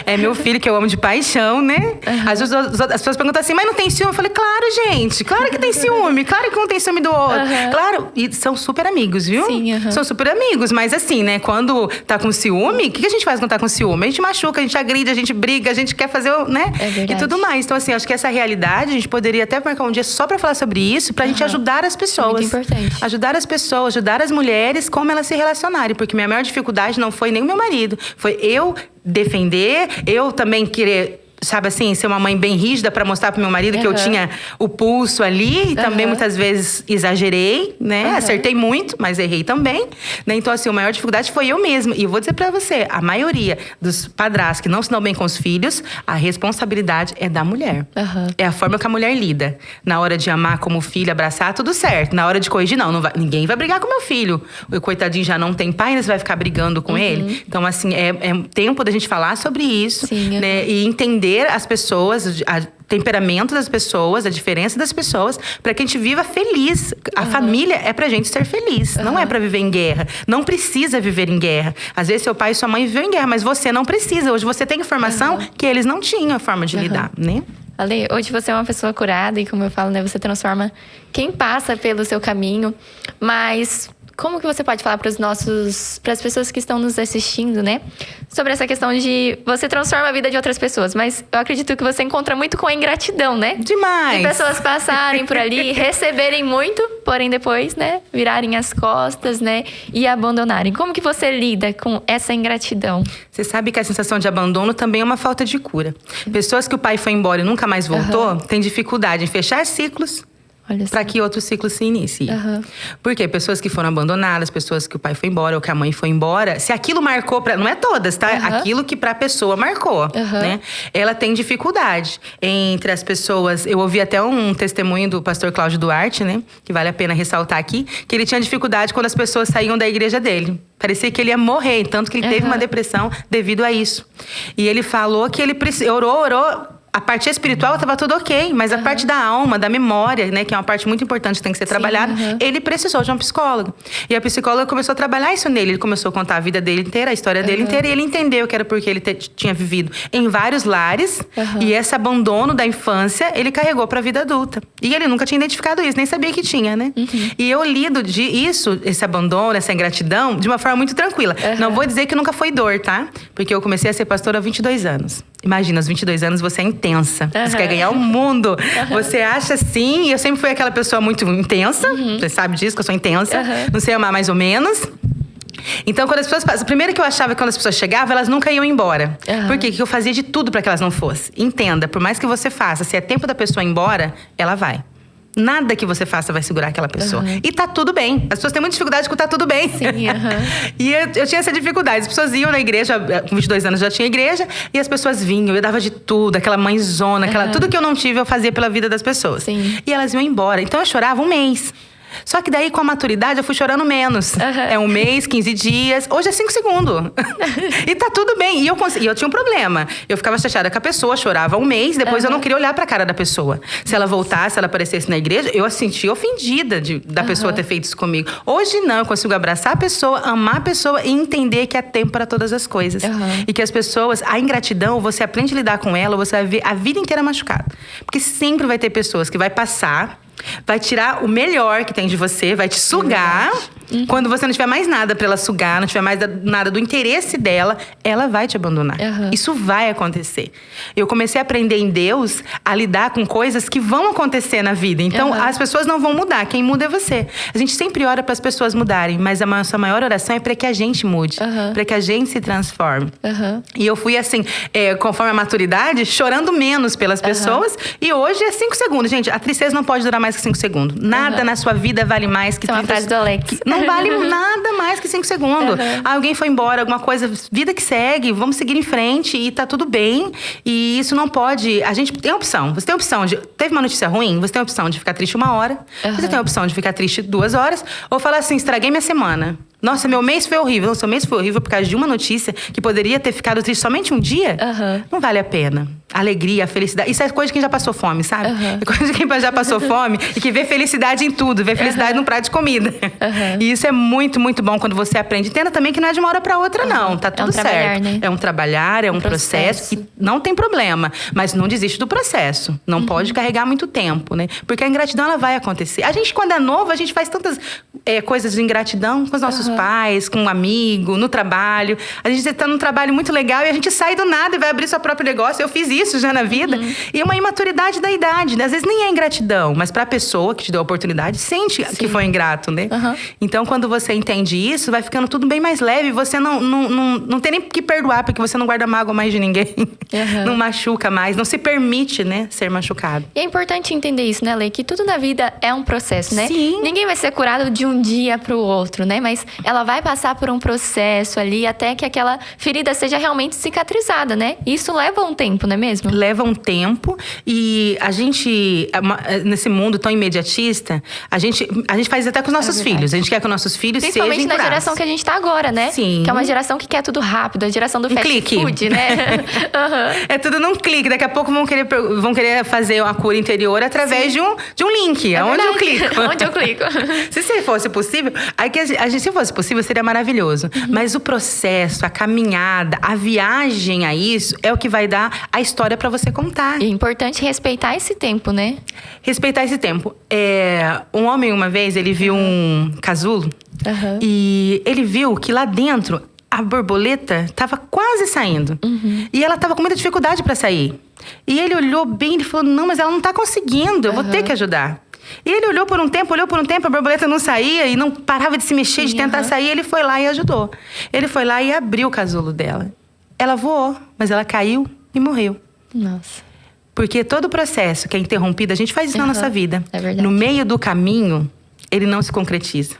É meu filho que eu amo de paixão, né? Às vezes as pessoas perguntam assim, mas não tem ciúme? Eu falei, claro, gente, claro que tem ciúme. Claro que um tem ciúme do outro. Claro, e são super amigos, viu? Sim, são super amigos, mas assim, né, quando tá com ciúme, o que a gente faz quando tá com ciúme? A gente machuca, a gente agride, a gente briga, a gente quer fazer, né? E tudo mais. Então, assim, acho que essa realidade, a gente poderia até marcar um dia só pra falar sobre isso, pra gente ajudar as pessoas. Muito importante. Ajudar as pessoas, ajudar as mulheres, como elas se relacionarem. Porque minha maior dificuldade não foi nem o meu marido. Foi eu defender, eu também querer... Sabe assim, ser uma mãe bem rígida para mostrar pro meu marido que eu tinha o pulso ali. E também muitas vezes exagerei, né? Acertei muito, mas errei também. Né? Então, assim, a maior dificuldade foi eu mesma. E eu vou dizer para você, a maioria dos padrastos que não se dão bem com os filhos, a responsabilidade é da mulher. É a forma que a mulher lida. Na hora de amar como filho, abraçar, tudo certo. Na hora de corrigir, não vai, ninguém vai brigar com meu filho. O coitadinho já não tem pai, ainda você vai ficar brigando com ele. Então, assim, é tempo da gente falar sobre isso. Sim, né? E entender as pessoas, o temperamento das pessoas, a diferença das pessoas, para que a gente viva feliz. A família é pra gente ser feliz, não é pra viver em guerra. Não precisa viver em guerra. Às vezes seu pai e sua mãe viveu em guerra, mas você não precisa. Hoje você tem informação que eles não tinham a forma de lidar, né? Ale, hoje você é uma pessoa curada e, como eu falo, né, você transforma quem passa pelo seu caminho. Mas como que você pode falar para as pessoas que estão nos assistindo, né? Sobre essa questão de você transforma a vida de outras pessoas. Mas eu acredito que você encontra muito com a ingratidão, né? Demais! De pessoas passarem por ali, receberem muito, porém depois, né? Virarem as costas, né? E abandonarem. Como que você lida com essa ingratidão? Você sabe que a sensação de abandono também é uma falta de cura. Pessoas que o pai foi embora e nunca mais voltou, têm dificuldade em fechar ciclos, para que outro ciclo se inicie. Por quê? Pessoas que foram abandonadas, pessoas que o pai foi embora ou que a mãe foi embora, se aquilo marcou para, não é todas, tá? Aquilo que para a pessoa marcou, né? Ela tem dificuldade. Entre as pessoas, eu ouvi até um testemunho do pastor Cláudio Duarte, né? Que vale a pena ressaltar aqui, que ele tinha dificuldade quando as pessoas saíam da igreja dele. Parecia que ele ia morrer, tanto que ele teve uma depressão devido a isso. E ele falou que ele orou, A parte espiritual estava tudo ok, mas a parte da alma, da memória, né, que é uma parte muito importante, tem que ser trabalhada, ele precisou de um psicólogo. E a psicóloga começou a trabalhar isso nele. Ele começou a contar a vida dele inteira, a história dele inteira, e ele entendeu que era porque ele tinha vivido em vários lares, e esse abandono da infância, ele carregou para a vida adulta. E ele nunca tinha identificado isso, nem sabia que tinha, né? E eu lido esse abandono, essa ingratidão, de uma forma muito tranquila. Não vou dizer que nunca foi dor, tá? Porque eu comecei a ser pastora há 22 anos. Imagina, aos 22 anos você é intensa. Você quer ganhar o mundo. Você acha assim... Eu sempre fui aquela pessoa muito intensa. Você sabe disso, que eu sou intensa. Não sei amar mais ou menos. Então, quando as pessoas... Primeiro que eu achava que quando as pessoas chegavam, elas nunca iam embora. Por quê? Porque eu fazia de tudo para que elas não fossem. Entenda, por mais que você faça, se é tempo da pessoa ir embora, ela vai. Nada que você faça vai segurar aquela pessoa. E tá tudo bem. As pessoas têm muita dificuldade com tá tudo bem. Sim, E eu tinha essa dificuldade. As pessoas iam na igreja, com 22 anos já tinha igreja, e as pessoas vinham, eu dava de tudo, aquela mãezona, tudo que eu não tive eu fazia pela vida das pessoas. Sim. E elas iam embora. Então eu chorava um mês. Só que daí, com a maturidade, eu fui chorando menos. É um mês, 15 dias. Hoje é 5 segundos. E tá tudo bem. E eu tinha um problema. Eu ficava chateada com a pessoa, chorava um mês. Depois eu não queria olhar pra cara da pessoa. Se ela voltasse, se ela aparecesse na igreja, eu a sentia ofendida da pessoa ter feito isso comigo. Hoje não, eu consigo abraçar a pessoa, amar a pessoa e entender que há tempo para todas as coisas. E que as pessoas, a ingratidão, você aprende a lidar com ela, você vai ver a vida inteira machucada. Porque sempre vai ter pessoas que vai passar... Vai tirar o melhor que tem de você, vai te sugar. Quando você não tiver mais nada pra ela sugar, não tiver mais nada do interesse dela, ela vai te abandonar. Isso vai acontecer. Eu comecei a aprender em Deus a lidar com coisas que vão acontecer na vida. Então, as pessoas não vão mudar. Quem muda é você. A gente sempre ora para as pessoas mudarem, mas a nossa maior oração é para que a gente mude, para que a gente se transforme. E eu fui assim, conforme a maturidade, chorando menos pelas pessoas. E hoje é 5 segundos. Gente, a tristeza não pode durar mais que 5 segundos. Nada na sua vida vale mais que 30 segundos. É uma frase do Alex. Não vale nada mais que 5 segundos. Alguém foi embora, alguma coisa, vida que segue, vamos seguir em frente e tá tudo bem. E isso não pode... A gente tem opção. Você tem opção de... Teve uma notícia ruim? Você tem a opção de ficar triste 1 hora. Você tem a opção de ficar triste 2 horas. Ou falar assim, estraguei minha semana. Nossa, meu mês foi horrível. Seu mês foi horrível por causa de uma notícia que poderia ter ficado triste somente um dia. Não vale a pena. A alegria, a felicidade. Isso é coisa de quem já passou fome, sabe? É coisa de quem já passou fome e que vê felicidade em tudo. Vê felicidade no prato de comida. E isso é muito, muito bom quando você aprende. Entenda também que não é de uma hora pra outra, não. Tá tudo certo. Né? É um trabalhar, é um processo. E não tem problema. Mas não desiste do processo. Não pode carregar muito tempo, né? Porque a ingratidão, ela vai acontecer. A gente, quando é novo, a gente faz tantas coisas de ingratidão com os nossos pais, com um amigo, no trabalho. A gente tá num trabalho muito legal e a gente sai do nada e vai abrir seu próprio negócio. Eu fiz isso já na vida. E uma imaturidade da idade, né? Às vezes nem é ingratidão, mas pra pessoa que te deu a oportunidade, sente que foi ingrato, né? Então, quando você entende isso, vai ficando tudo bem mais leve. Você não tem nem que perdoar, porque você não guarda mágoa mais de ninguém. Não machuca mais, não se permite, né, ser machucado. E é importante entender isso, né, Lê? Que tudo na vida é um processo, né? Sim. Ninguém vai ser curado de um dia pro outro, né? Mas ela vai passar por um processo ali até que aquela ferida seja realmente cicatrizada, né? Isso leva um tempo, não é mesmo? Leva um tempo e a gente, nesse mundo tão imediatista, a gente faz até com os nossos filhos. A gente quer que os nossos filhos sejam curados. Principalmente na geração que a gente tá agora, né? Sim. Que é uma geração que quer tudo rápido, a geração do fast food, né? É tudo num clique. Daqui a pouco vão querer fazer uma cura interior através de um link. Onde eu clico? Onde eu clico? Se fosse possível, aí que se fosse possível, seria maravilhoso. Mas o processo, a caminhada, a viagem a isso é o que vai dar a história pra você contar. E é importante respeitar esse tempo, né? Respeitar esse tempo. Um homem, uma vez, ele viu um casulo e ele viu que lá dentro a borboleta estava quase saindo. E ela estava com muita dificuldade para sair. E ele olhou bem e falou, não, mas ela não está conseguindo, eu vou ter que ajudar. E ele olhou por um tempo, a borboleta não saía e não parava de se mexer, de tentar sair. Ele foi lá e ajudou. Ele foi lá e abriu o casulo dela. Ela voou, mas ela caiu e morreu. Nossa. Porque todo o processo que é interrompido, a gente faz isso na nossa vida. É verdade. No meio do caminho, ele não se concretiza.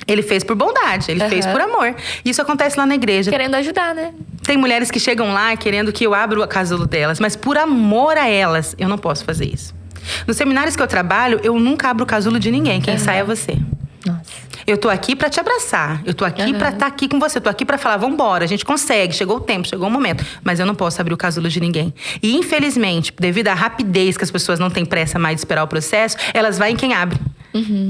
Ele fez por bondade, ele fez por amor. Isso acontece lá na igreja. Querendo ajudar, né? Tem mulheres que chegam lá querendo que eu abra o casulo delas, mas por amor a elas, eu não posso fazer isso. Nos seminários que eu trabalho, eu nunca abro o casulo de ninguém. Quem sai é você. Nossa. Eu tô aqui pra te abraçar. Eu tô aqui pra estar aqui com você. Eu tô aqui pra falar, vambora, a gente consegue. Chegou o tempo, chegou o momento. Mas eu não posso abrir o casulo de ninguém. E infelizmente, devido à rapidez que as pessoas não têm pressa mais de esperar o processo, elas vão em quem abre.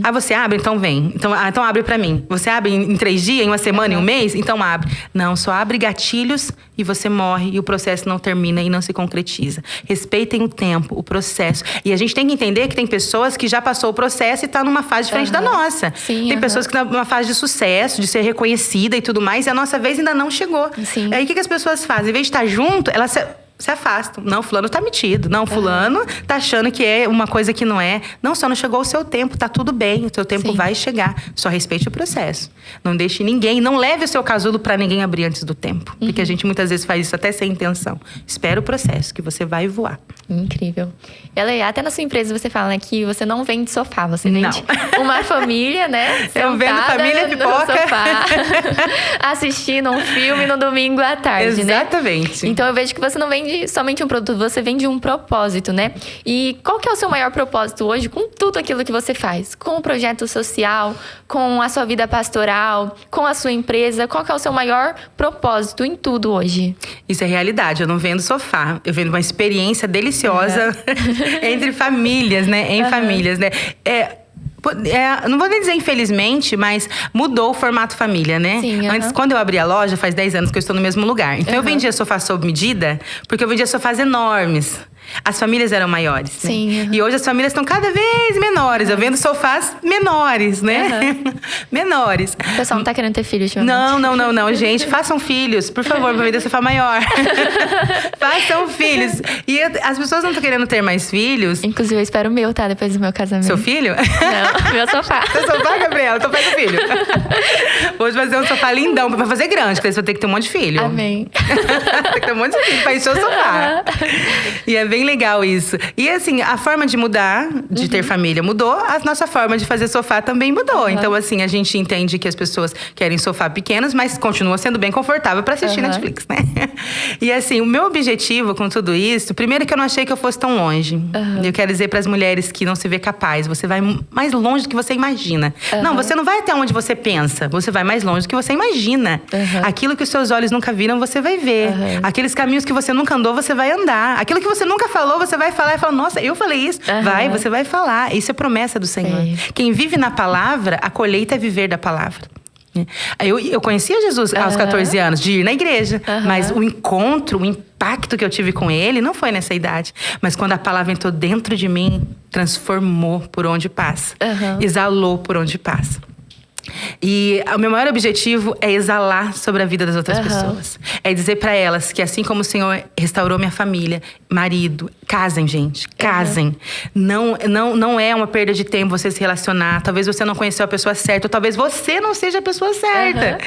Ah, você abre? Então vem. Então abre pra mim. Você abre em 3 dias, em uma semana, em um mês? Então abre. Não, só abre gatilhos e você morre e o processo não termina e não se concretiza. Respeitem o tempo, o processo. E a gente tem que entender que tem pessoas que já passou o processo e tá numa fase diferente da nossa. Sim, tem pessoas que estão numa fase de sucesso, de ser reconhecida e tudo mais, e a nossa vez ainda não chegou. Sim. Aí o que as pessoas fazem? Em vez de estar junto, elas se afastam. Não, fulano tá metido. Não, fulano tá achando que é uma coisa que não é. Não, só não chegou o seu tempo. Tá tudo bem. O seu tempo vai chegar. Só respeite o processo. Não deixe ninguém... Não leve o seu casulo pra ninguém abrir antes do tempo. Porque a gente muitas vezes faz isso até sem intenção. Espera o processo, que você vai voar. Incrível. Ela, até na sua empresa você fala, né, que você não vende sofá. Você vende uma família, né? Eu vendo família, pipoca. No sofá, assistindo um filme no domingo à tarde, Exatamente. Né? Então eu vejo que você não vende somente um produto, você vende um propósito, né? E qual que é o seu maior propósito hoje com tudo aquilo que você faz? Com o projeto social, com a sua vida pastoral, com a sua empresa, qual que é o seu maior propósito em tudo hoje? Isso é realidade, eu não vendo sofá, eu vendo uma experiência deliciosa entre famílias, né? Em famílias, né? Não vou nem dizer infelizmente, mas mudou o formato família, né? Sim, Antes, quando eu abri a loja, faz 10 anos que eu estou no mesmo lugar. Então eu vendia sofá sob medida, porque eu vendia sofás enormes. As famílias eram maiores. Sim, né? E hoje as famílias estão cada vez menores. Eu vendo sofás menores, né? Menores. O pessoal não tá querendo ter filhos, ultimamente. Não. Gente, façam filhos. Por favor, pra vender sofá maior. Façam filhos. E as pessoas não estão querendo ter mais filhos. Inclusive, eu espero o meu, tá? Depois do meu casamento. Seu filho? Não, meu sofá. Seu sofá, Gabriela? Então faz o filho. Vou fazer um sofá lindão pra fazer grande, porque você vai ter que ter um monte de filho. Amém. Tem que ter um monte de filho pra encher o sofá. E é bem legal isso. E assim, a forma de mudar, de ter família mudou, a nossa forma de fazer sofá também mudou. Então assim, a gente entende que as pessoas querem sofá pequenos, mas continua sendo bem confortável pra assistir Netflix, né? E assim, o meu objetivo com tudo isso, primeiro que eu não achei que eu fosse tão longe. Eu quero dizer pras mulheres que não se vê capaz, você vai mais longe do que você imagina. Não, você não vai até onde você pensa, você vai mais longe do que você imagina. Aquilo que os seus olhos nunca viram, você vai ver. Aqueles caminhos que você nunca andou, você vai andar. Aquilo que você nunca falou, você vai falar e falar, nossa, eu falei isso. Você vai falar. Isso é promessa do Senhor. Quem vive na palavra, a colheita é viver da palavra. Eu conhecia Jesus aos 14 anos, de ir na igreja. Mas o encontro, o impacto que eu tive com ele não foi nessa idade. Mas quando a palavra entrou dentro de mim, transformou por onde passa. Exalou por onde passa. E o meu maior objetivo é exalar sobre a vida das outras pessoas. É dizer pra elas que assim como o Senhor restaurou minha família, marido, casem, gente, casem. Não é uma perda de tempo você se relacionar. Talvez você não conheceu a pessoa certa, ou talvez você não seja a pessoa certa.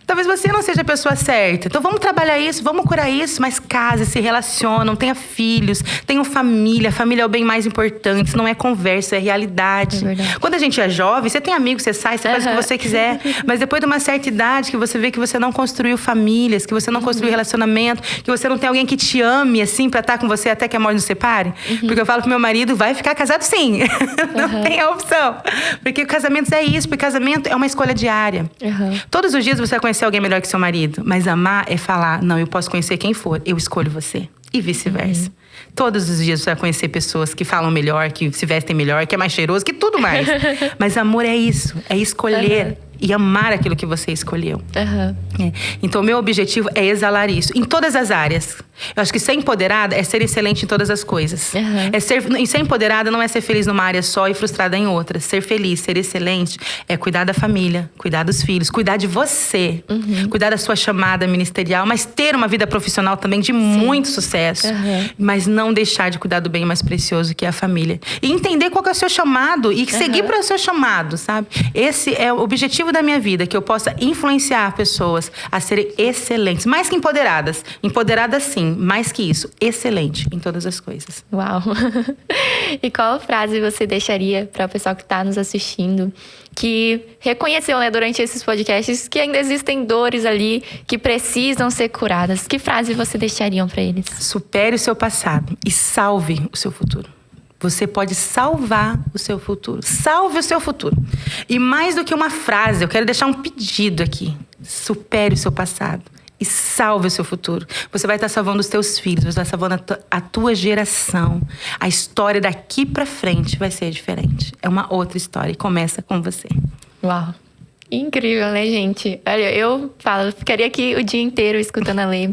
Talvez você não seja a pessoa certa. Então vamos trabalhar isso, vamos curar isso, mas case, se relacionam, tenha filhos, tenham família. Família é o bem mais importante, isso não é conversa, é realidade. Quando a gente é jovem, você tem amigos, você sai, você faz o que você quiser. Mas depois de uma certa idade, que você vê que você não construiu famílias, que você não construiu relacionamento, que você não tem alguém que te ame, assim, pra estar com você até que a morte nos separe. Porque eu falo pro meu marido, vai ficar casado sim. Não tem a opção. Porque casamento é isso, porque casamento é uma escolha diária. Todos os dias você vai conhecer alguém melhor que seu marido. Mas amar é falar, não, eu posso conhecer quem for, eu escolho você. E vice-versa. Todos os dias você vai conhecer pessoas que falam melhor, que se vestem melhor, que é mais cheiroso, que tudo mais. Mas amor é isso, é escolher e amar aquilo que você escolheu. Então, o meu objetivo é exalar isso em todas as áreas. Eu acho que ser empoderada é ser excelente em todas as coisas. Ser empoderada não é ser feliz numa área só e frustrada em outra. Ser feliz, ser excelente é cuidar da família, cuidar dos filhos, cuidar de você, cuidar da sua chamada ministerial, mas ter uma vida profissional também de muito sucesso. Mas não deixar de cuidar do bem mais precioso que é a família. E entender qual que é o seu chamado e seguir para o seu chamado, sabe? Esse é o objetivo da minha vida, que eu possa influenciar pessoas a serem excelentes, mais que empoderadas. Empoderadas sim, mais que isso, excelente em todas as coisas. Uau! E qual frase você deixaria para o pessoal que está nos assistindo, que reconheceu, né, durante esses podcasts, que ainda existem dores ali que precisam ser curadas? Que frase você deixariam para eles? Supere o seu passado e salve o seu futuro. Você pode salvar o seu futuro. Salve o seu futuro. E mais do que uma frase, eu quero deixar um pedido aqui. Supere o seu passado e salve o seu futuro. Você vai estar salvando os teus filhos, você vai estar salvando a tua geração. A história daqui pra frente vai ser diferente. É uma outra história e começa com você. Uau! Incrível, né, gente? Olha, eu ficaria aqui o dia inteiro escutando a Lê,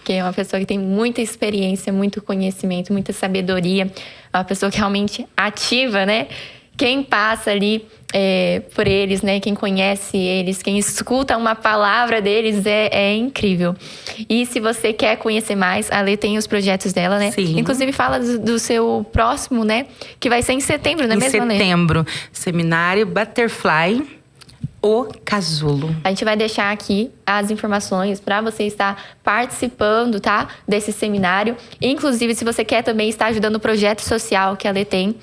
que é uma pessoa que tem muita experiência, muito conhecimento, muita sabedoria. É uma pessoa que realmente ativa, né? Quem passa ali por eles, né? Quem conhece eles, quem escuta uma palavra deles é incrível. E se você quer conhecer mais, a Lê tem os projetos dela, né? Sim. Inclusive fala do seu próximo, né? Que vai ser em setembro, não é mesmo, Lê? Em setembro. Seminário Butterfly. O Casulo. A gente vai deixar aqui as informações para você estar participando, tá? Desse seminário. Inclusive, se você quer também estar ajudando o projeto social que a Lê tem,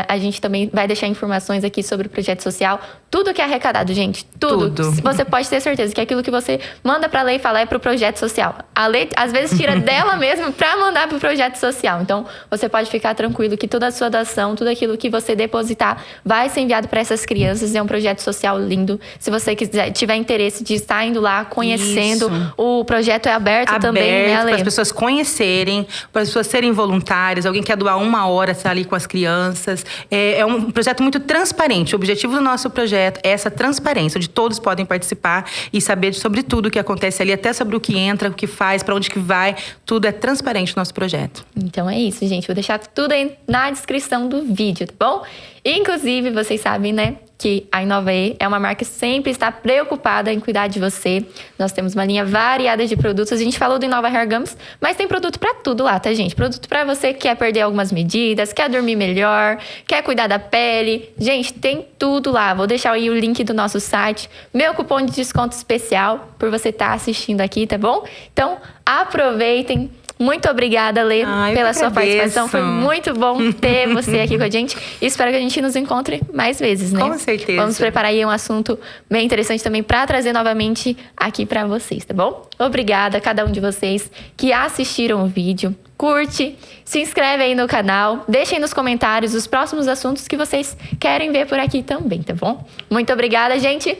a gente também vai deixar informações aqui sobre o projeto social. Tudo que é arrecadado, gente. Tudo. Você pode ter certeza que aquilo que você manda pra Lê falar é pro projeto social. A Lê, às vezes, tira dela mesma pra mandar pro projeto social. Então, você pode ficar tranquilo que toda a sua doação, tudo aquilo que você depositar, vai ser enviado para essas crianças. É um projeto social lindo. Se você tiver interesse de estar indo lá, conhecendo, o projeto é aberto também, né, Ale? Para as pessoas conhecerem, para as pessoas serem voluntárias. Alguém quer doar 1 hora, estar ali com as crianças. É um projeto muito transparente. O objetivo do nosso projeto é essa transparência, onde todos podem participar e saber sobre tudo o que acontece ali, até sobre o que entra, o que faz, para onde que vai. Tudo é transparente no nosso projeto. Então é isso, gente. Vou deixar tudo aí na descrição do vídeo, tá bom? Inclusive, vocês sabem, né, que a Inovaê é uma marca que sempre está preocupada em cuidar de você. Nós temos uma linha variada de produtos. A gente falou do Inova Hair Gums, mas tem produto pra tudo lá, tá, gente? Produto pra você que quer perder algumas medidas, quer dormir melhor, quer cuidar da pele. Gente, tem tudo lá. Vou deixar aí o link do nosso site. Meu cupom de desconto especial por você estar assistindo aqui, tá bom? Então, aproveitem. Muito obrigada, Lê, pela sua participação. Foi muito bom ter você aqui com a gente. E espero que a gente nos encontre mais vezes, né? Com certeza. Vamos preparar aí um assunto bem interessante também para trazer novamente aqui para vocês, tá bom? Obrigada a cada um de vocês que assistiram o vídeo. Curte, se inscreve aí no canal, deixem nos comentários os próximos assuntos que vocês querem ver por aqui também, tá bom? Muito obrigada, gente.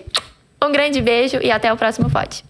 Um grande beijo e até o próximo VOD.